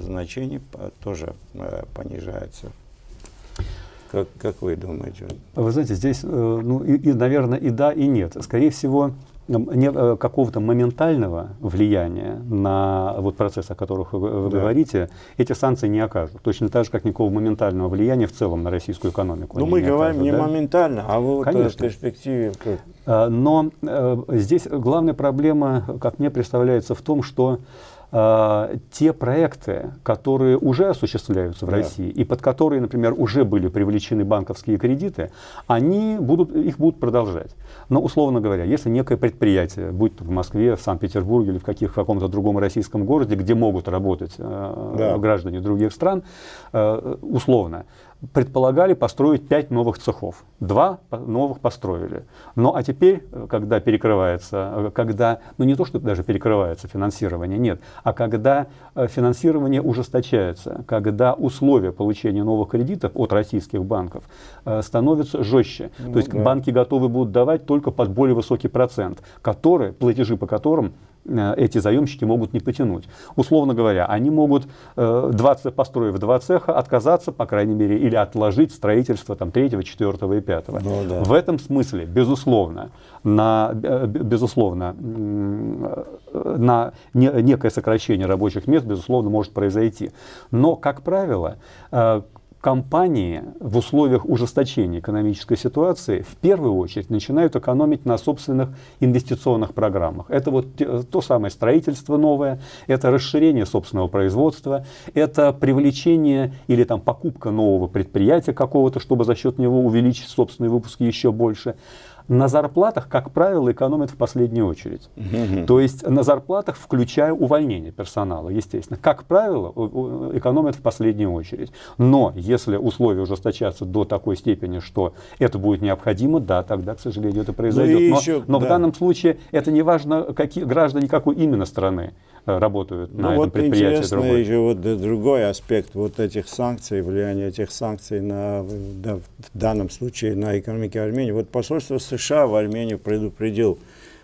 A: значении тоже понижается. Как вы думаете?
K: Вы знаете, здесь, наверное, и да, и нет. Скорее всего, какого-то моментального влияния на процесс, о которых вы говорите, эти санкции не окажут. Точно так же, как никакого моментального влияния в целом на российскую экономику.
A: Мы говорим не моментально, а в перспективе.
K: Но здесь главная проблема, как мне представляется, в том, что те проекты, которые уже осуществляются в России и под которые, например, уже были привлечены банковские кредиты, их будут продолжать. Но, условно говоря, если некое предприятие, будь то в Москве, в Санкт-Петербурге или в каком-то другом российском городе, где могут работать граждане других стран, условно, предполагали построить 5 новых цехов. 2 новых построили. А теперь, когда перекрывается, не то, что даже перекрывается финансирование, нет, а когда финансирование ужесточается, когда условия получения новых кредитов от российских банков становятся жестче. То есть банки готовы будут давать только под более высокий процент, платежи по которым эти заемщики могут не потянуть. Условно говоря, они могут, построив 2 цеха, отказаться, по крайней мере, или отложить строительство 3, 4 и 5. В этом смысле, безусловно, на некое сокращение рабочих мест, безусловно, может произойти. Но, как правило, компании в условиях ужесточения экономической ситуации в первую очередь начинают экономить на собственных инвестиционных программах. Это то самое строительство новое, это расширение собственного производства, это привлечение или покупка нового предприятия какого-то, чтобы за счет него увеличить собственные выпуски еще больше. на зарплатах, как правило, экономят в последнюю очередь. То есть на зарплатах, включая увольнение персонала, естественно. Как правило, экономят в последнюю очередь. Но если условия ужесточатся до такой степени, что это будет необходимо, да, тогда, к сожалению, это произойдет. Но в данном случае это не важно, какие граждане какой именно страны работают на этом предприятии.
M: Интересно еще вот другой аспект вот этих санкций, влияние этих санкций в данном случае на экономику Армении. Вот посольство США в Армении предупредил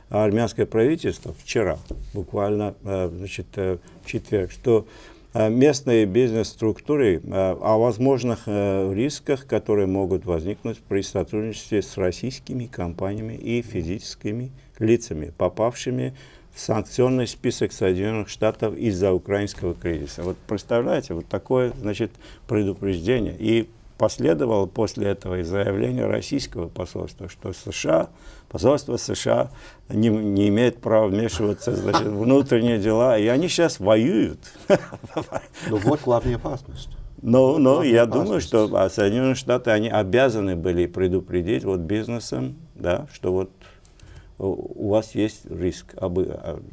M: армянское правительство вчера, буквально значит, в четверг, что местные бизнес-структуры о возможных рисках, которые могут возникнуть при сотрудничестве с российскими компаниями и физическими лицами, попавшими в санкционный список Соединенных Штатов из-за украинского кризиса. Вот представляете, вот такое, значит, предупреждение. И последовало после этого и заявление российского посольства, что посольство США не имеет права вмешиваться, значит, в внутренние дела, и они сейчас воюют.
L: Но вот главная опасность.
M: Но я думаю, что Соединенные Штаты, они обязаны были предупредить вот бизнесом, да, что вот у вас есть риск,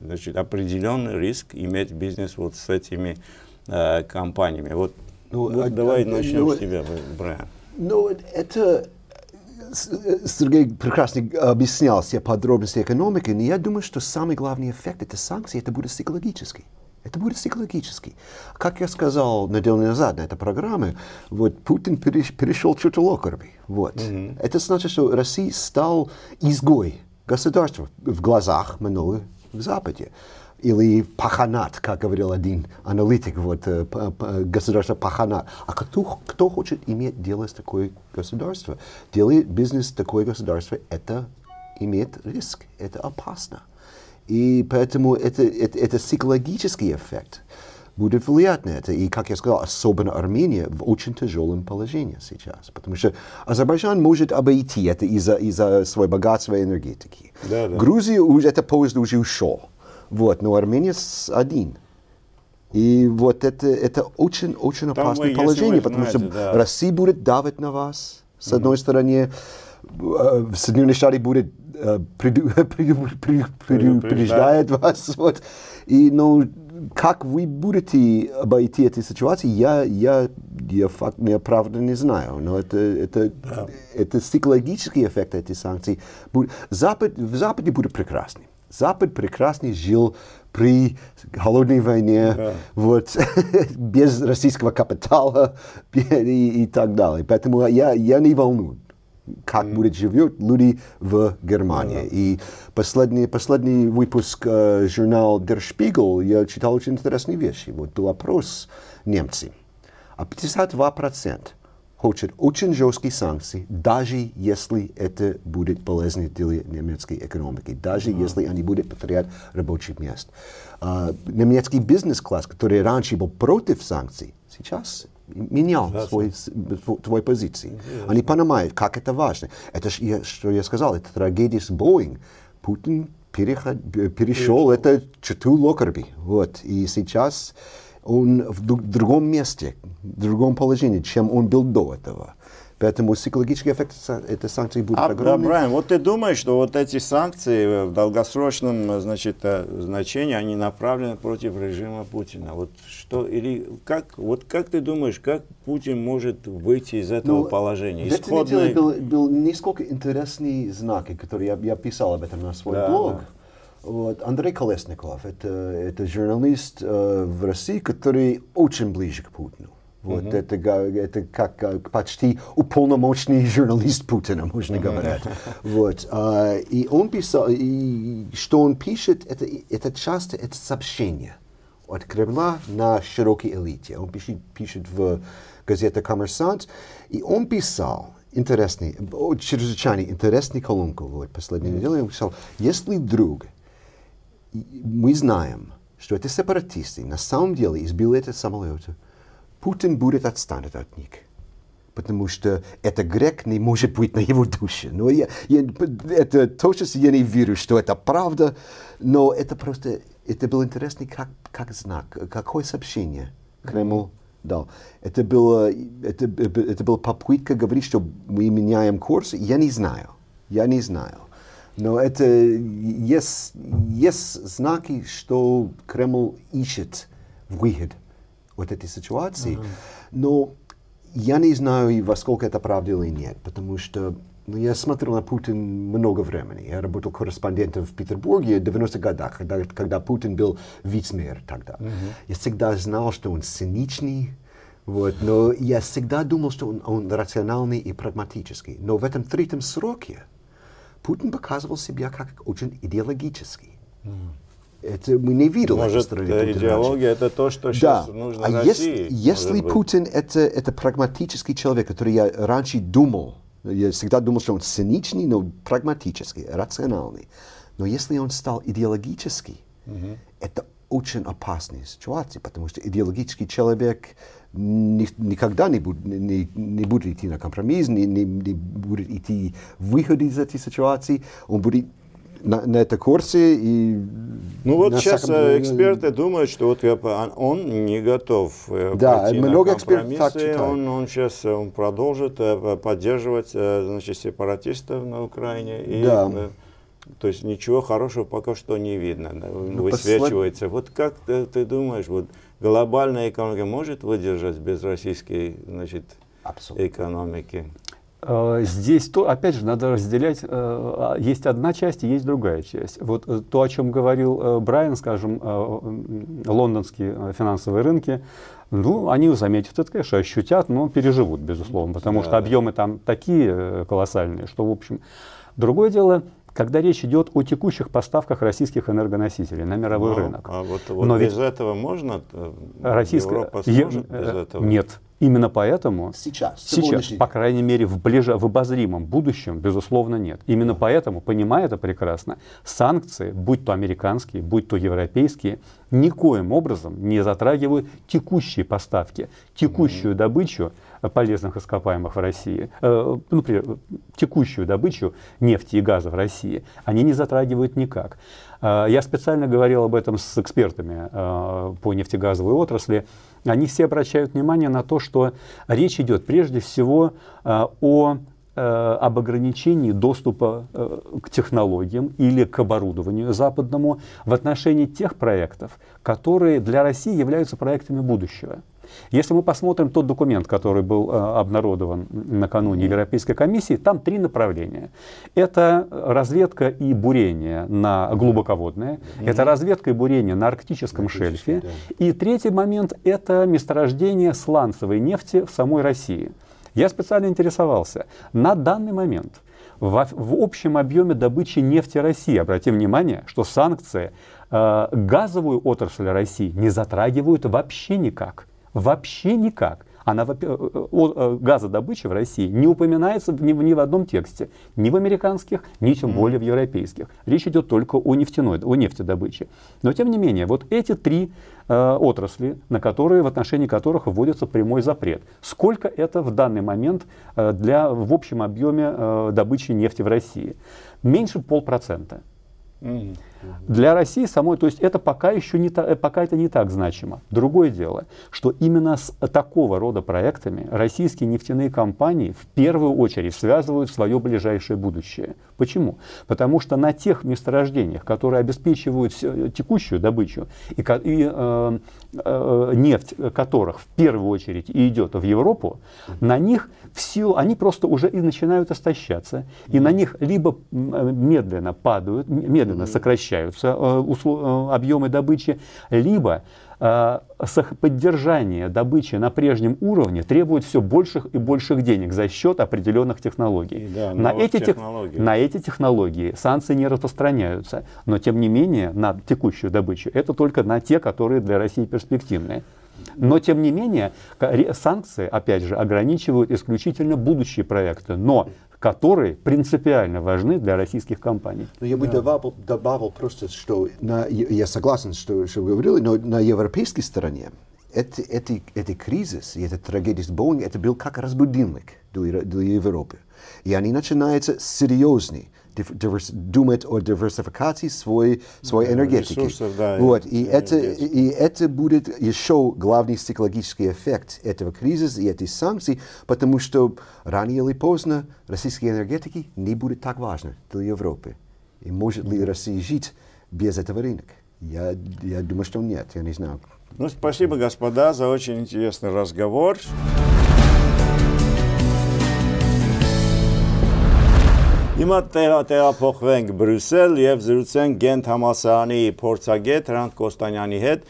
M: значит, определенный риск иметь бизнес вот с этими компаниями. Вот, давай начнем с тебя, Брайан.
L: Ну, это Сергей прекрасно объяснял все подробности экономики, но я думаю, что самый главный эффект этой санкции, это будет психологический. Это будет психологически. Как я сказал неделю назад на этой программе, вот Путин перешел черту локарби. Вот. Это значит, что Россия стал изгой государства в глазах многих в Западе. Или паханат, как говорил один аналитик, вот, государство паханат. А кто хочет иметь дело с такой государством? Делает бизнес с такой государством, это имеет риск, это опасно. И поэтому это психологический эффект будет влиять на это. И, как я сказал, особенно Армения в очень тяжелом положении сейчас. Потому что Азербайджан может обойти это из-за своего богатства и энергетики.
M: Да.
L: Грузия, это поезд уже ушел. Вот, но Армения один. И вот это очень опасное положение, потому что Россия будет давить на вас, с одной стороны, Соединенные Штаты будут предупреждать вас. Вот. И, ну, как вы будете обойти эту ситуацию, я правда не знаю. Но это психологический эффект этих санкций. В Западе будет прекрасный. Запад прекрасно жил при холодной войне, вот, без российского капитала и так далее. Поэтому я не волнуюсь, как будут живут люди в Германии. И последний выпуск журнала Der Spiegel, я читал очень интересные вещи. Вот был опрос немцев. А 52% хочет очень жесткие санкции, даже если это будет полезно для немецкой экономики, даже если они будут потерять рабочих мест. Немецкий бизнес-класс, который раньше был против санкций, сейчас менял свои позиции. Они понимают, как это важно. Это, что я сказал, это трагедия с Боинг. Путин перешел это черту локарби. Вот. И сейчас он в другом месте, в другом положении, чем он был до этого. Поэтому психологический эффект этой санкции будет огромный.
M: Брайан, вот ты думаешь, что вот эти санкции в долгосрочном, значит, значении, они направлены против режима Путина? Вот что, или как ты думаешь, как Путин может выйти из этого положения?
L: В этой неделе был несколько интересных знаков, которые я писал об этом на свой блог. Вот. Андрей Колесников, это журналист в России, который очень ближе к Путину. Вот, это как почти уполномоченный журналист Путина, можно говорить. Вот, и он писал, и что он пишет, это часто это сообщение от Кремля на широкой элите. Он пишет в газете «Коммерсант», и он писал чрезвычайно интересный колонку вот, последней неделе. Он писал, если вдруг мы знаем, что это сепаратисты на самом деле избили этот самолет, Путин будет отстать от них, потому что это грех не может быть на его душе. Но это точно я не верю, что это правда, но это просто, это было интересно как знак, какое сообщение Кремль дал. Это была попытка говорить, что мы меняем курс, я не знаю. Я не знаю. Но это есть знаки, что Кремль ищет выход от этой ситуации. Но я не знаю, во сколько это правда или нет, потому что я смотрел на Путина много времени. Я работал корреспондентом в Петербурге в 90-х годах, когда Путин был вице-мэр тогда. Я всегда знал, что он циничный, вот, но я всегда думал, что он рациональный и прагматический. Но в этом третьем сроке Путин показывал себя как очень идеологический. Это мы не видели.
M: Может, идеология это то, что сейчас нужно России?
L: Если Путин это прагматический человек, который я раньше думал, я всегда думал, что он циничный, но прагматический, рациональный. Но если он стал идеологический, это очень опасная ситуация, потому что идеологический человек никогда не будет идти на компромисс, не будет идти в выход из этой ситуации, он будет на этой курсе и...
M: Ну вот сейчас эксперты думают, что вот он не готов пойти
L: много
M: на компромиссы, он сейчас продолжит поддерживать, значит, сепаратистов на Украине. И, то есть ничего хорошего пока что не видно, высвечивается. Вот как ты думаешь, вот глобальная экономика может выдержать без российской, значит, экономики?
K: Здесь, опять же, надо разделять, есть одна часть и есть другая часть. Вот то, о чем говорил Брайан, скажем, лондонские финансовые рынки, ну, они заметят это, конечно, ощутят, но переживут, безусловно, потому что объемы там такие колоссальные, что, в общем, другое дело, когда речь идет о текущих поставках российских энергоносителей на мировой рынок.
M: А вот без этого можно? Европа сможет без этого?
K: Нет. Именно поэтому сейчас, по крайней мере, в обозримом будущем, безусловно, нет. Именно поэтому, понимая это прекрасно, санкции, будь то американские, будь то европейские, никоим образом не затрагивают текущие поставки, текущую добычу полезных ископаемых в России, например, текущую добычу нефти и газа в России, они не затрагивают никак. Я специально говорил об этом с экспертами по нефтегазовой отрасли. Они все обращают внимание на то, что речь идет прежде всего об ограничении доступа к технологиям или к оборудованию западному в отношении тех проектов, которые для России являются проектами будущего. Если мы посмотрим тот документ, который был обнародован накануне Европейской комиссии, там 3 направления. Это разведка и бурение на глубоководное, это разведка и бурение на арктическом шельфе, и третий момент – это месторождение сланцевой нефти в самой России. Я специально интересовался. На данный момент в общем объеме добычи нефти России, обратим внимание, что санкции газовую отрасль России не затрагивают вообще никак. Вообще никак. Газодобыча в России не упоминается ни в одном тексте, ни в американских, ни тем более в европейских. Речь идет только о нефтедобыче. Но тем не менее, вот эти 3 отрасли, в отношении которых вводится прямой запрет. Сколько это в данный момент в общем объеме добычи нефти в России? Меньше 0,5%. Для России самой, то есть это пока это не так значимо. Другое дело, что именно с такого рода проектами российские нефтяные компании в первую очередь связывают свое ближайшее будущее. Почему? Потому что на тех месторождениях, которые обеспечивают текущую добычу и нефть которых в первую очередь и идет в Европу, на них они просто уже и начинают истощаться, и на них либо медленно падают, медленно сокращаются объемы добычи, либо поддержание добычи на прежнем уровне требует все больших и больших денег за счет определенных технологий. На эти технологии санкции не распространяются, но тем не менее на текущую добычу это только на те, которые для России перспективные. Но тем не менее санкции, опять же, ограничивают исключительно будущие проекты, но которые принципиально важны для российских компаний.
L: Но я бы добавил просто, что я согласен, что вы говорили, но на европейской стороне этот кризис и эта трагедия с Боингом, это был как разбудильник для Европы. И они начинаются серьезные, думать о диверсификации своей энергетики.
M: Ресурсов, да,
L: Вот. И это будет еще главный психологический эффект этого кризиса и этих санкций, потому что рано или поздно российские энергетики не будут так важны для Европы. И может ли Россия жить без этого рынка? Я думаю, что нет, я не знаю.
M: Ну, спасибо, господа, за очень интересный разговор. Հիմա տեղափոխվենք Բրյուսել եւ զրուցենք Գենտ համալսարանի փորձագետ Հրանտ Կոստանյանի հետ։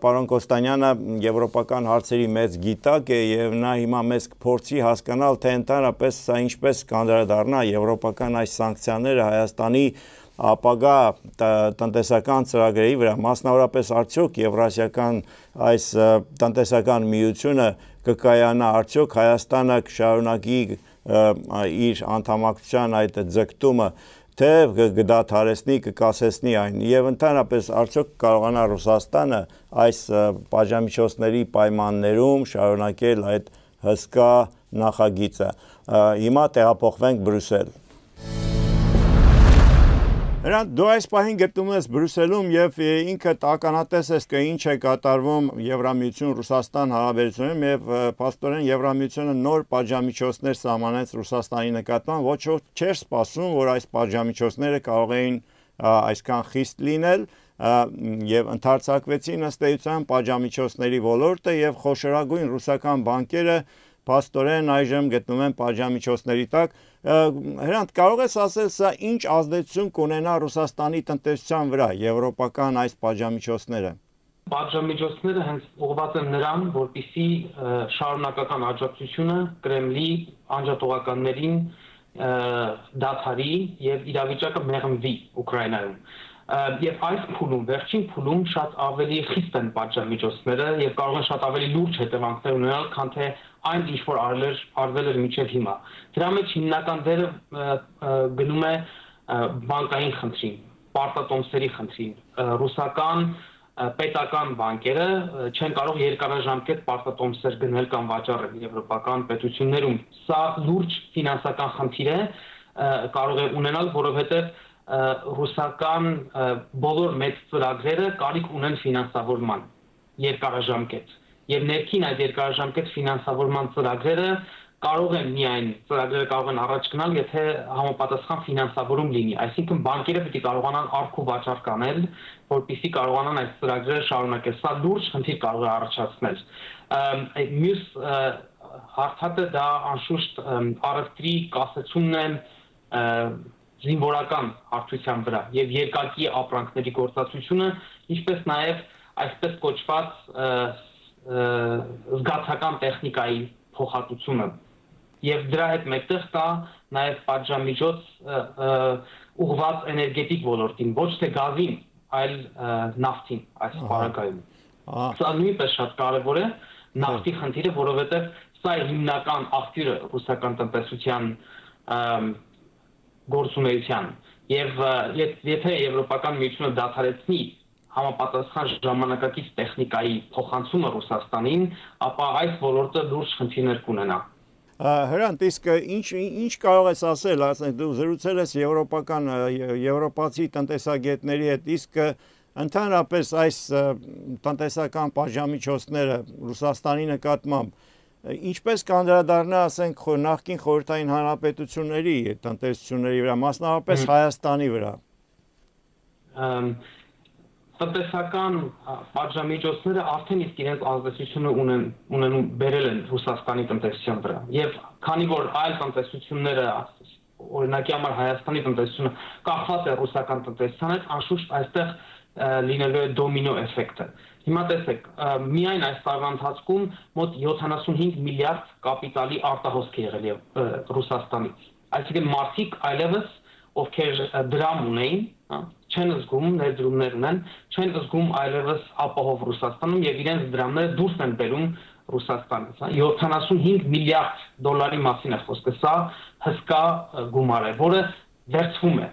M: Պարոն Կոստանյանը եվրոպական հարցերի մեծ գիտակ է եւ նա հիմա մեզ կփորձի հասկանալ, թե ընդհանրապես սա ինչպես կանդրադառնա եվրոպական այս սանկցիաները Հայաստանի ապագա տնտեսական ծրագրերի վրա, մասնավորապես արդյոք Եվրասիական այս տնտեսական միությունը կկայանա, արդյոք Հայաստանը կշարունակի իր անդամակցության այդ ձգտումը, թե կդադարեցնի, կկասեցնի այն, եւ ընդհանրապես արդյոք կարողանա Ռուսաստանը այս պատժամիջոցների պայմաններում շարունակել այդ հսկա նախագիծը։ Հիմա տեղափոխվենք Բրյուսել։ Հրանտ, դու այս պահին գտնվում ես Բրյուսելում եւ ինքդ ականատես ես ինչ է կատարվում Եվրամիություն-Ռուսաստան հարաբերություններում եւ փաստորեն Եվրամիությունը նոր պատժամիջոցներ սահմանեց Ռուսաստանի նկատմամբ, ոչ ոք չէր սպասում, որ այս պատժամիջոցները կարող էին այսքան խիստ լինել եւ ընդարձակվեցին ըստ էության պատժամիջոցների ոլորտը եւ խոշորագույն ռուսական բանկերը փաստորեն այժմ գտնվում են պատժամիջոցների տակ։ Հրանտ, կարող ես ասել, սա ինչ ազդեցություն կունենա Ռուսաստանի տնտեսության վրա եվրոպական այս պատժամիջոցները։
N: Պատժամիջոցները հենց ուղղված են նրան, որպեսզի շարունակական աջակցությունը Կրեմլի անջատողականներին դադարի եւ իրավիճակը մեղմվի Ուկրաինայում։ Եվ այս փուլում, վերջին փուլում շատ ավելի խիստ են պատժամիջոցները եւ կարող են շատ ավելի լուրջ հետևանքներ ունենալ, քան թե այն ինչ որ արվել էր մինչև հիմա։ Դրա մեջ հիմնական դերը գնում է բանկային խնդրին, պարտատոմսերի խնդրին։ Ռուսական պետական բանկերը չեն կարող երկարաժամկետ պարտատոմսեր գնել կամ վաճառել եվրոպական պետություններում։ Սա լուրջ ֆինանսական խնդիր է, կարող է ունենալ, որովհետեւ ռուսական բոլոր մեծ ծրագրերը կարիք ունեն ֆինանսավորման երկարաժամկետ եւ ներքին այդ երկարաժամկետ ֆինանսավորման ծրագրերը կարող են միայն ծրագրերը կարող են առաջ գնալ, եթե համապատասխան ֆինանսավորում լինի, այսինքն բանկերը պետք է կարողանան արք ու վաճառք անել, որպեսզի կարողանան այս ծրագրերը շարունակել։ Սա լուրջ խնդիր կարող է առաջացնել։ Մյուս հարթակը դա անշուշտ առևտրի կասեցումն է զինվորական հարթության վրա եւ երկակի ապրանքների գործածությունը, ինչպես նաեւ այսպես կոչված զգացական տեխնիկայի փոխհատուցումը եւ դրա հետ մեկտեղ կա նաեւ պատժամիջոց ուղղված էներգետիկ ոլորտին, ոչ թե գազին, այլ նավթին այս պարագայում։ Սա նույնպես շատ կարեւոր է նավթի խնդիրը, որովհետեւ սա է հիմնական աղբյուրը ռուսական տնտեսության գործունեության եւ եթե Եվրոպական միությունը դադարեցնի համապատասխան ժամանակակից տեխնիկայի փոխանցումը Ռուսաստանին, ապա այս ոլորտը լուրջ խնդիրներ կունենա։
M: Հրանտ, իսկ ինչ կարող ես ասել, դու զրուցել ես եվրոպացի տնտեսագետների հետ, իսկ ընդհանրապես այս տնտեսական պատժամիջոցները Ռուսաստանի նկատմամբ ինչպես կանդրադառնա, ասենք, նախկին խորհրդային հանրապետությունների տնտեսությունների վրա, մասնավորապես Հայաստանի վրա։
N: Տնտեսական պատժամիջոցները արդեն իսկ իրենց ազդեցությունը ունենում բերել են Ռուսաստանի տնտեսության վրա։ Եվ քանի որ այլ տնտեսությունները, օրինակի համար Հայաստանի տնտեսությունը կախված է ռուսական տնտեսությունից, անշուշտ այստեղ լինելու է դոմինո էֆեկտը։ Հիմա տեսեք, միայն այս տարվա ընթացքում մոտ 75 միլիարդ կապիտալի արտահոսք է եղել Ռուսաստանից։ Այսինքն մարդիկ այլևս ովքեր դրամ ունեին, չեն զգում ներդրումներ ունեն, չեն զգում այլևս ապահով Ռուսաստանում եւ իրենց դրամները դուրս են բերում Ռուսաստանից։ 75 միլիարդ դոլարի մասին է խոսքը, սա հսկա գումար է, որը վերցվում է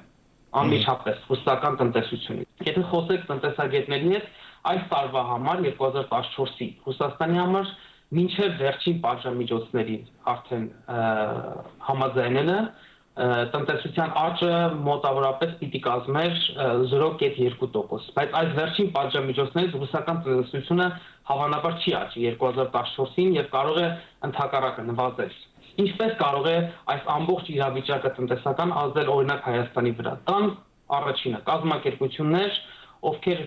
N: անմիջապես ռուսական տնտեսությունից։ Եթե խոսեք տնտեսագետների հետ, այս տարվա համար 2014-ի Ռուսաստանի համար մինչև վերջին պատժամիջոցների արդեն համաձայնելը տնտեսության աճը մոտավորապես պիտի կազմեր 0.2%, բայց այս վերջին պատժամիջոցներից ռուսական տնտեսությունը հավանաբար չի աճի 2014-ին եւ կարող է ընդհակառակը նվազել։ Ինչպես կարող է այս ամբողջ իրավիճակը տնտեսական ազդել օրինակ Հայաստանի վրա։ Տան առաջինը կազմակերպություններ, ովքեր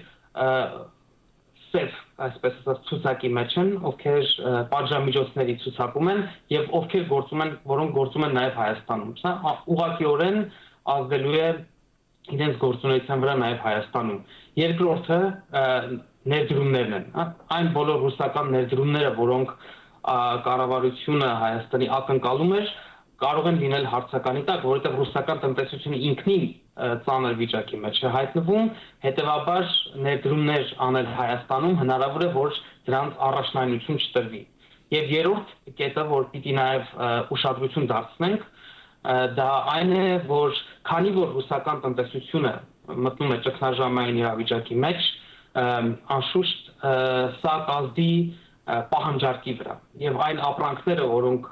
N: սև, այսպես ասած, ցուցակի մեջ են, ովքեր պատժամիջոցների ցուցակում են եւ ովքեր որոնք գործում են նաեւ Հայաստանում։ Սա ուղղակիորեն ազդելու է իրենց գործունեության վրա նաեւ Հայաստանում։ Երկրորդը ներդրումներն են, այն բոլոր ռուսական ներդրումները, որոնք կառավարությունը Հայաստանի ակնկալում էր, կարող են լինել հարցականի տակ, որովհետև ռուսական տնտեսությունը ինքնին ծանր վիճակի մեջ է հայտնվում, հետևաբար ներդրումներ անել Հայաստանում հնարավոր է, որ դրանց առաջնայնություն չտրվի։ Եվ երրորդ կետը, որ պիտի նաև ուշադրություն դարձնենք, դա այն է, որ քանի որ ռուսական տնտեսությունը մտնում է ճգնաժամային իրավիճակի մեջ, անշուշտ սա կազդի պահանջարկի վրա եւ այն ապրանքները, որոնք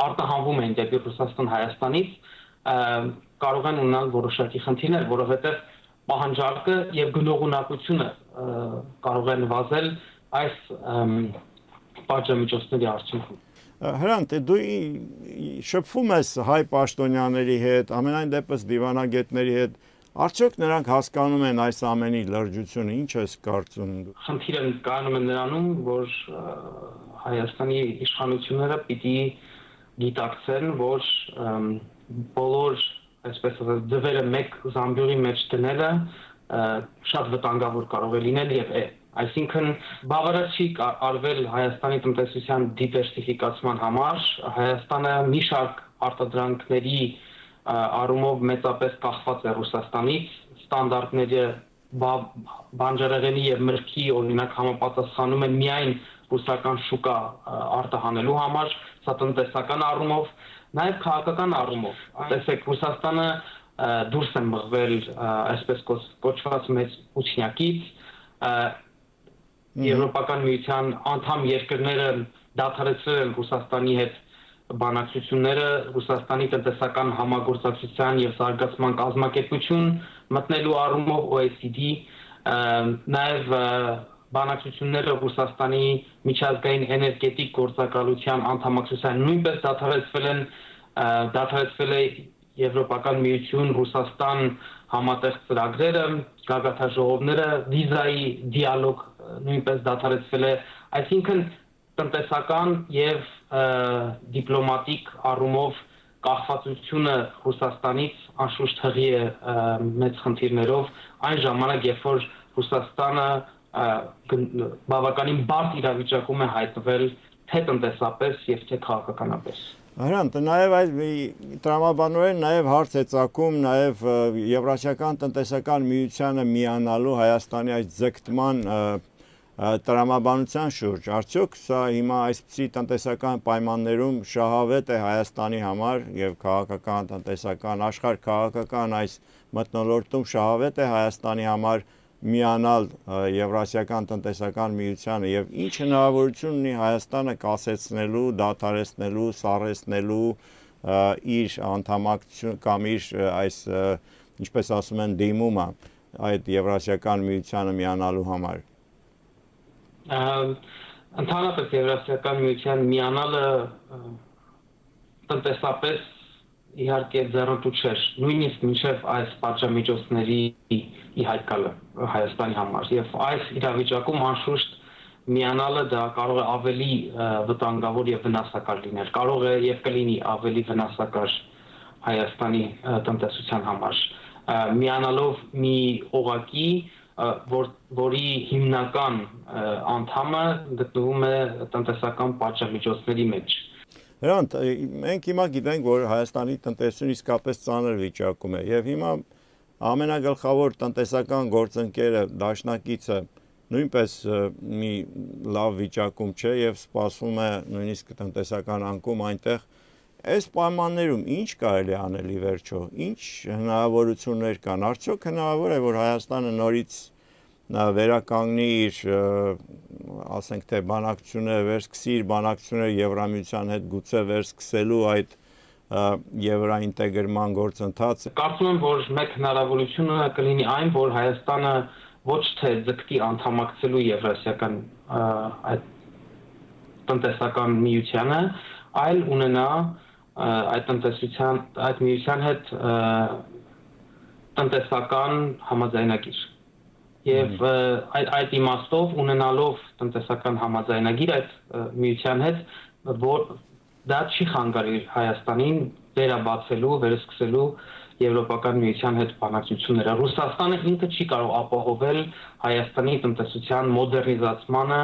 N: արտահանվում են դեպի Ռուսաստան Հայաստանից, կարող են ունենալ որոշակի խնդիրներ, որովհետեւ պահանջարկը եւ գնողունակությունը կարող է նվազել այս պատժամիջոցների արդյունքում։
M: Հրանտ, դու շփվում ես հայ պաշտոնյաների հետ, ամենայն դեպս դիվանագետների հետ, արդյոք նրանք հասկանում են այս ամենի լրջությունը, ինչ ես կարծում դու։
N: Խնդիրը կայանում է նրանում, որ Հայաստանի իշխանությունները պիտի գիտակցեն, որ բոլոր, այսպես ասած, ձվերը մեկ զամբյուղի մեջ դնելը շատ վտանգավոր կարող է լինել եւ է։ Այսինքն բավարար չի արվել Հայաստանի տնտեսության դիվերսիֆիկացման համար, Հայաստանը մի շարք արտադրանքների առումով մեծապես կախված է Ռուսաստանից, ստանդարտները բանջարեղենի եւ մրգի օրինակ համապատասխանում են միայն ռուսական շուկա արտահանելու համար, սա տնտեսական առումով, նաեւ քաղաքական առումով։ Տեսեք, Ռուսաստանը դուրս է մղվել այսպես կոչված մեծ ուսյակից, Եվրոպական միության անդամ երկրները դադարեցրել են Ռուսաստանի հետ բանակցությունները, Ռուսաստանի տնտեսական համագործակցության եւ զարգացման կազմակերպություն մտնելու առումով OECD, նաեւ բանակցությունները Ռուսաստանի միջազգային էներգետիկ գործակալության անդամակցության նույնպես դադարեցվել է Եվրոպական միություն, Ռուսաստան համատեղ ծրագրերը, գագաթաժողովները, վիզայի դիալոգ նույնպես դադարեցվել է, այսինքն տնտեսական եւ դիպլոմատիկ առումով կախվածությունը Ռուսաստանից անշուշտ հղի է մեծ խնդիրներով, այն ժամանակ, երբ որ Ռուսաստանը բավականին բարդ իրավիճակում է հայտնվել թե տնտեսապես եւ թե քաղաքականապես։
M: Հրանտ, նաև այս տրամաբանորեն նաև հարց է ծագում նաև Եվրասիական տնտեսական միությանը միանալու Հայաստանի այս ձգտման տրամաբանության շուրջ։ Արդյոք սա հիմա այսպիսի տնտեսական պայմաններում շահավետ է Հայաստանի համար եւ քաղաքական, տնտեսական, աշխարհ-քաղաքական այս մթնոլորտում շահավետ է Հայաստանի համար միանալ Եվրասիական տնտեսական միությանը եւ ինչ հնարավորություն ունի Հայաստանը կասեցնելու, դադարեցնելու, սառեցնելու իր անդամակցություն կամ իր այս ինչպես ասում են դիմումը այդ Եվրասիական միությանը միանալու համար։
N: Ընդհանրապես Եվրասիական միության միանալը տնտեսապես իհարկե ձեռնտու չէր, նույնիսկ մինչև այս պատժամիջոցների ի հայտ գալը Հայաստանի համար եւ այս իրավիճակում անշուշտ միանալը դա կարող է ավելի վտանգավոր եւ վնասակար լինել, կարող է եւ կլինի ավելի վնասակար Հայաստանի տնտեսության համար։ Միանալով մի օղակի, որի հիմնական անդամը գտնվում է տնտեսական պատժամիջոցների մեջ։
M: Հրանտ, մենք հիմա գիտենք, որ Հայաստանի տնտեսությունը իսկապես ծանր վիճակում է եւ հիմա ամենագլխավոր տնտեսական գործընկերը դաշնակիցը նույնպես մի լավ վիճակում չէ եւ սպասվում է նույնիսկ տնտեսական անկում այնտեղ։ Այս պայմաններում ինչ կարելի անել ի վերջո, ինչ հնարավորություններ կան, արդյոք հնարավոր է, որ Հայաստանը նորից վերականգնի իր ասենք թե բանակցությունները վերսկսի իր բանակցությունները Եվրամիության հետ գուցե վերսկսելու այդ եվրոինտեգրման գործընթացը։
N: Կարծում եմ, որ մեկ հնարավորությունը կլինի այն, որ Հայաստանը ոչ թե ձգտի անդամակցելու Եվրասիական այդ տնտեսական միությանը, այլ ունենա այդ միության հետ տնտեսական համաձայնագիր։ Եվ այդ իմաստով ունենալով տնտեսական համաձայնագիր այդ միության հետ, որ դա չի խանգարի Հայաստանին վերաբացելու, վերսկսելու Եվրոպական միության հետ բանակցությունները։ Ռուսաստանը ինքը չի կարող ապահովել Հայաստանի տնտեսության մոդեռնիզացմանը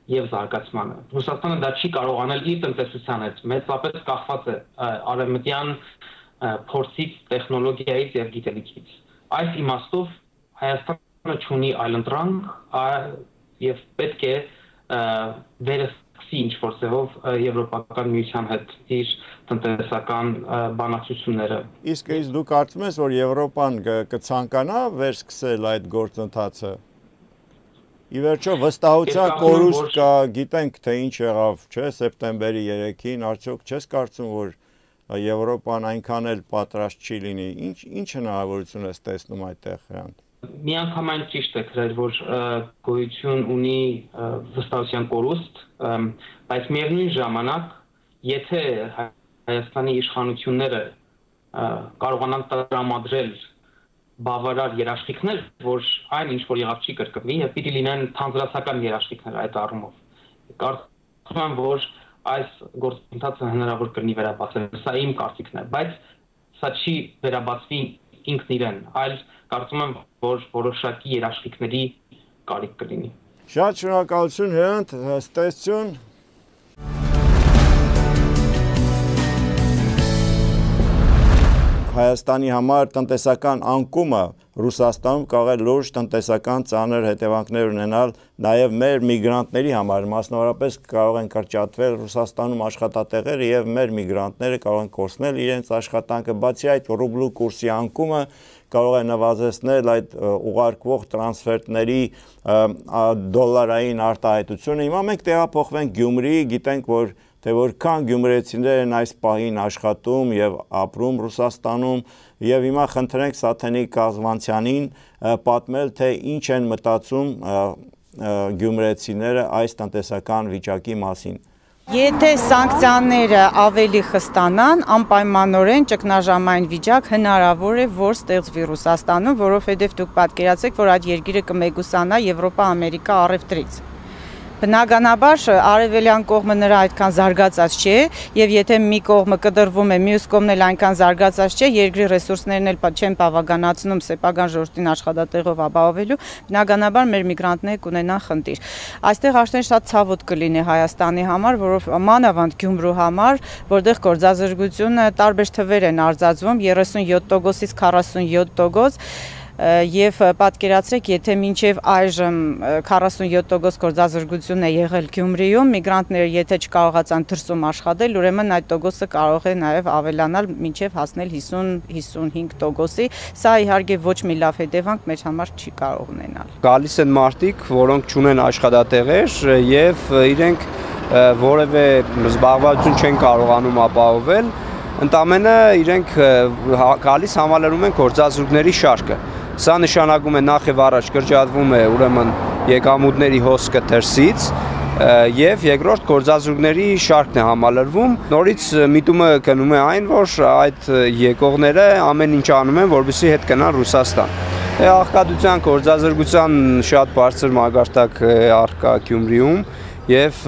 N: եւ զարգացմանը։ Ռուսաստանը դա չի կարող անել իր տնտեսության հետ, մեծապես կախված է արևմտյան փորձից, տեխնոլոգիայից եւ գիտելիքից։ Այս իմաստով Հայաստանը չունի այլընտրանք եւ պետք է վերսկսի ինչ-որ ձևով Եվրոպական միության հետ իր տնտեսական բանակցությունները։
M: Իսկ դու կարծում ես, որ Եվրոպան կցանկանա վերսկսել այդ գործընթացը։ Ի վերջո վստահության կորուստ կա, գիտենք թե ինչ եղավ, չէ, սեպտեմբերի 3-ին, արդյոք չես կարծում, որ Եվրոպան այնքան էլ պատրաստ չի լինի, ինչ հնարավորություն ես տեսնում այդտեղ հրանտ։
N: Միանգամայն ճիշտ է գրել, որ գոյություն ունի վստահության կորուստ, բայց միևնույն ժամանակ, եթե Հայաստանի իշխանությունները կարողանան տրամադրել բավարար երաշխիքներ, որ այն ինչ որ եղավ չի կրկնվի եւ պիտի լինեն թանձրացական երաշխիքներ այդ առումով։ Կարծում եմ, որ այս գործընթացը հնարավոր կլինի վերաբացել։ Սա իմ կարծիքն է, բայց սա չի վերաբացվի ինքն իրեն, այլ կարծում եմ, որ որոշակի երաշխիքների կարիք կլինի։
M: Շատ շնորհակալություն Հրանտ, հստակություն։ Հայաստանի համար տնտեսական անկումը Ռուսաստանում կարող է լուրջ տնտեսական ծանր հետևանքներ ունենալ նաև մեր միգրանտների համար, մասնավորապես կարող են կրճատվել Ռուսաստանում աշխատատեղերը եւ մեր միգրանտները կարող են կորցնել իրենց աշխատանքը, բացի այդ ռուբլու կուրսի անկումը կարող է նվազեցնել այդ ուղարկվող տրանսֆերտների դոլարային արտահայտությունը։ Հիմա մենք տեղափոխվենք Գյումրի, գիտենք, որ թե որքան գյումրեցիներ են այս պահին աշխատում եւ ապրում Ռուսաստանում եւ հիմա խնդրենք Սաթենիկ Կազմանցյանին պատմել, թե ինչ են մտածում գյումրեցիները այս տնտեսական վիճակի մասին։
O: Եթե սանկցիաները ավելի խստանան, անպայմանորեն ճգնաժամային վիճակ հնարավոր է, որ ստեղծվի Ռուսաստանում, որովհետև դուք պատկերացեք, որ այդ երկիրը կմեկուսանա Եվրոպա-Ամերիկա առևտրից։ Բնականաբար արևելյան կողմը նրա այդքան զարգացած չէ, եւ եթե մի կողմը կդրվում է, մյուս կողմն էլ այնքան զարգացած չէ, երկրի ռեսուրսներն էլ չեն բավականացնում սեփական ժողովրդին աշխատատեղով ապահովելու, բնականաբար մեր միգրանտները կունենան խնդիր։ Այստեղ արդեն շատ ցավոտ կլինի Հայաստանի համար, որով մանավանդ Գյումրու համար, որտեղ գործազրկությունը տարբեր թվեր են արձածվում 37%-ից 47%, եւ պատկերացրեք, եթե մինչեւ այժմ 47% գործազրկություն է եղել Գյումրիում, միգրանտները եթե չկարողացան դրսում աշխատել, ուրեմն այդ տոկոսը կարող է նաեւ ավելանալ մինչեւ հասնել 50-55%-ի։ Սա իհարկե ոչ մի լավ հետևանք մեր համար չի կարող ունենալ։
P: Գալիս են մարդիկ, որոնք չունեն աշխատատեղեր եւ իրենք որևէ զբաղվածություն չեն կարողանում ապահովել, ընդամենը իրենք գալիս համալրում են գործազուրկների շարքը։ Սա նշանակում է նախ եւ առաջ կրճատվում է ուրեմն եկամուտների հոսքը դրսից եւ երկրորդ գործազուրկների շարքն է համալրվում։ Նորից միտումը գնում է այն, որ այդ եկողները ամեն ինչ անում են, որպեսզի հետ գնան Ռուսաստան։ Աղքատության, գործազրկության շատ բարձր մակարդակ է առկա Գյումրիում եւ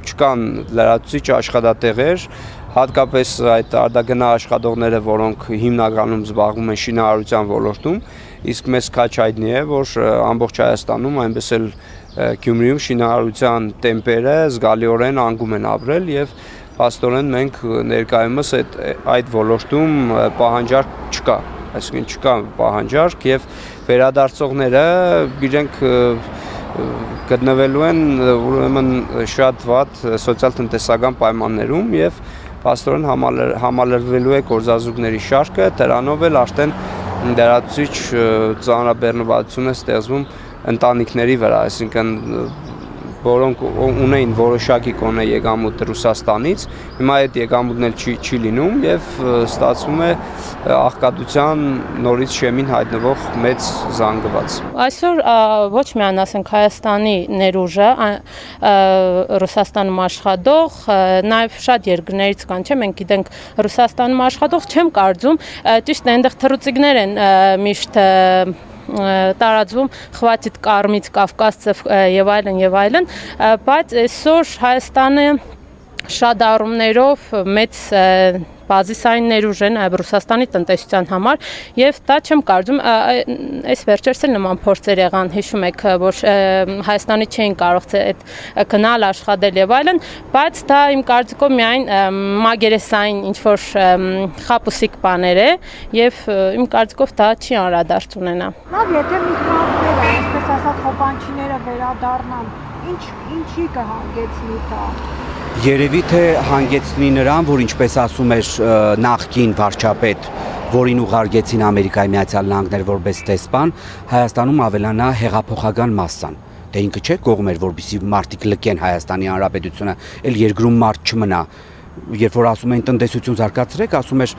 P: չկան լրացուցիչ աշխատատեղեր, հատկապես այդ արտագնա աշխատողները, որոնք հիմնականում զբաղվում են շինարարության ոլորտում, իսկ մեզ քաչ հայտնի է, որ ամբողջ Հայաստանում, այնպես էլ Գյումրիում շինարարության տեմպերը զգալիորեն անկում են ապրել եւ փաստորեն մենք ներկայումս այդ ոլորտում պահանջարկ չկա, այսինքն չկա պահանջարկ եւ վերադարձողները իրենք գտնվելու են ուրեմն շատ վատ սոցիալ-տնտեսական պայմաններում եւ փաստորեն համալրվելու է գործազուրկների շարքը, դրանով էլ արդեն լրացուցիչ ծանրաբեռնվածություն է ստեղծվում ընտանիքների վրա, այսինքն որոնք ունեին որոշակի կոնե եկամուտ Ռուսաստանից, հիմա այդ եկամուտն էլ չի լինում եւ ստացվում է աղքատության նորից շեմին հայտնվող մեծ զանգված։
Q: Այսօր ոչ միայն ասենք Հայաստանի ներուժը, Ռուսաստանում աշխատող, նաեւ շատ երկրներից կան, չէ՞, մենք գիտենք Ռուսաստանում աշխատող, չեմ կարծում, ճիշտ է, այնտեղ թռուցիկներ են միշտ տարածվում, խվաթիտ կարմից, կավկասցև եւ այլն, բայց այսօր Հայաստանը շատ առումներով մեծ բազիսային ներուժ է նաև Ռուսաստանի տնտեսության համար եւ դա չեմ կարծում այս վերջերս էլ նման փորձեր եղան, հիշում եք, որ Հայաստանի չէին կարող այդ գնալ աշխատել եւ այլն, բայց դա իմ կարծիքով միայն մագերեսային ինչ որ խապուսիկ բաներ է եւ իմ կարծիքով դա չի անդրադարձ ունենա։
R: Լավ, եթե միգրանտները, այսպես ասած, խոպանչիները վերադառնան, ինչի կհանգեցնի դա։
S: Երևի թե հանգեցնի նրան, որ ինչպես ասում էր նախկին վարչապետ, որին ուղարկեցին Ամերիկայի Միացյալ Նահանգներ որպես դեսպան, Հայաստանում ավելանա հեղափոխական մասսան։ Դե ինքը չէ կողմ էր, որպեսզի մարդիկ լքեն Հայաստանի Հանրապետությունը, էլ երկրում մարդ չմնա։ Երբ որ ասում էին տնտեսություն զարգացրեք, ասում էր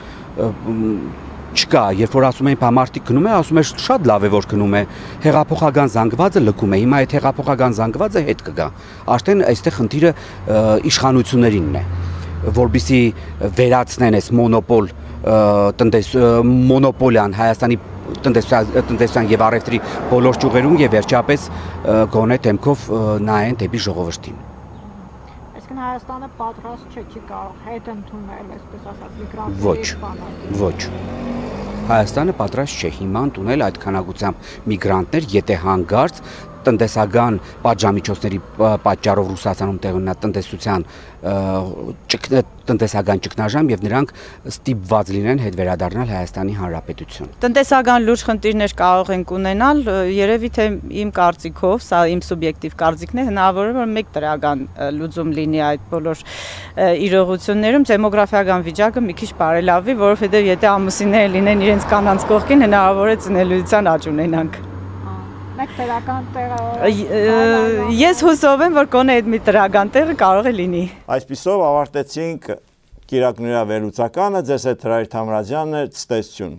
S: չկա, երբ որ ասում էին մարդիկ գնում է, ասում էր շատ լավ է որ գնում է, հեղափոխական զանգվածը լքում է, հիմա այդ հեղափոխական զանգվածը հետ կգա։ Արդեն այստեղ խնդիրը իշխանություններինն է, որպեսզի վերացնեն այս մոնոպոլիան Հայաստանի տնտեսության եւ առևտրի բոլոր ճյուղերում եւ վերջապես գոնե դեմքով նայեն դեպի ժողովրդին։
R: Այսինքն Հայաստանը պատրաստ չի կարող հետ ընդունել, այսպես ասած, միգրանտների։
S: Ոչ։ Հայաստանը պատրաստ չէ հիմա ընդունել այդ քանակությամբ միգրանտներ, եթե հանգարց տնտեսական պատժամիջոցների պատճառով Ռուսաստանում տեղ ունենա տնտեսական ճգնաժամ եւ նրանք ստիպված լինեն հետ վերադառնալ Հայաստանի Հանրապետություն։
O: Տնտեսական լուրջ խնդիրներ կարող ենք ունենալ, երևի թե իմ կարծիքով, սա իմ սուբյեկտիվ կարծիքն է, հնարավոր է որ մեկ դրական լուծում լինի այդ բոլոր իրողություններում, դեմոգրաֆիական վիճակը մի քիչ բարելավի, որովհետեւ եթե ամուսինները լինեն իրենց կանանց կողքին, հնարավոր է ծնելիության աճ ունենանք։
R: Մեկ դրական տեղը։
O: Ես հուսով եմ, որ գոնե այդ մի դրական տեղը կարող է լինի։
A: Այսպիսով ավարտեցինք Կիրակնուրա վերլուծականը, ձեզ հետ Հրայր Թամրազյանն էր, ցտեսություն։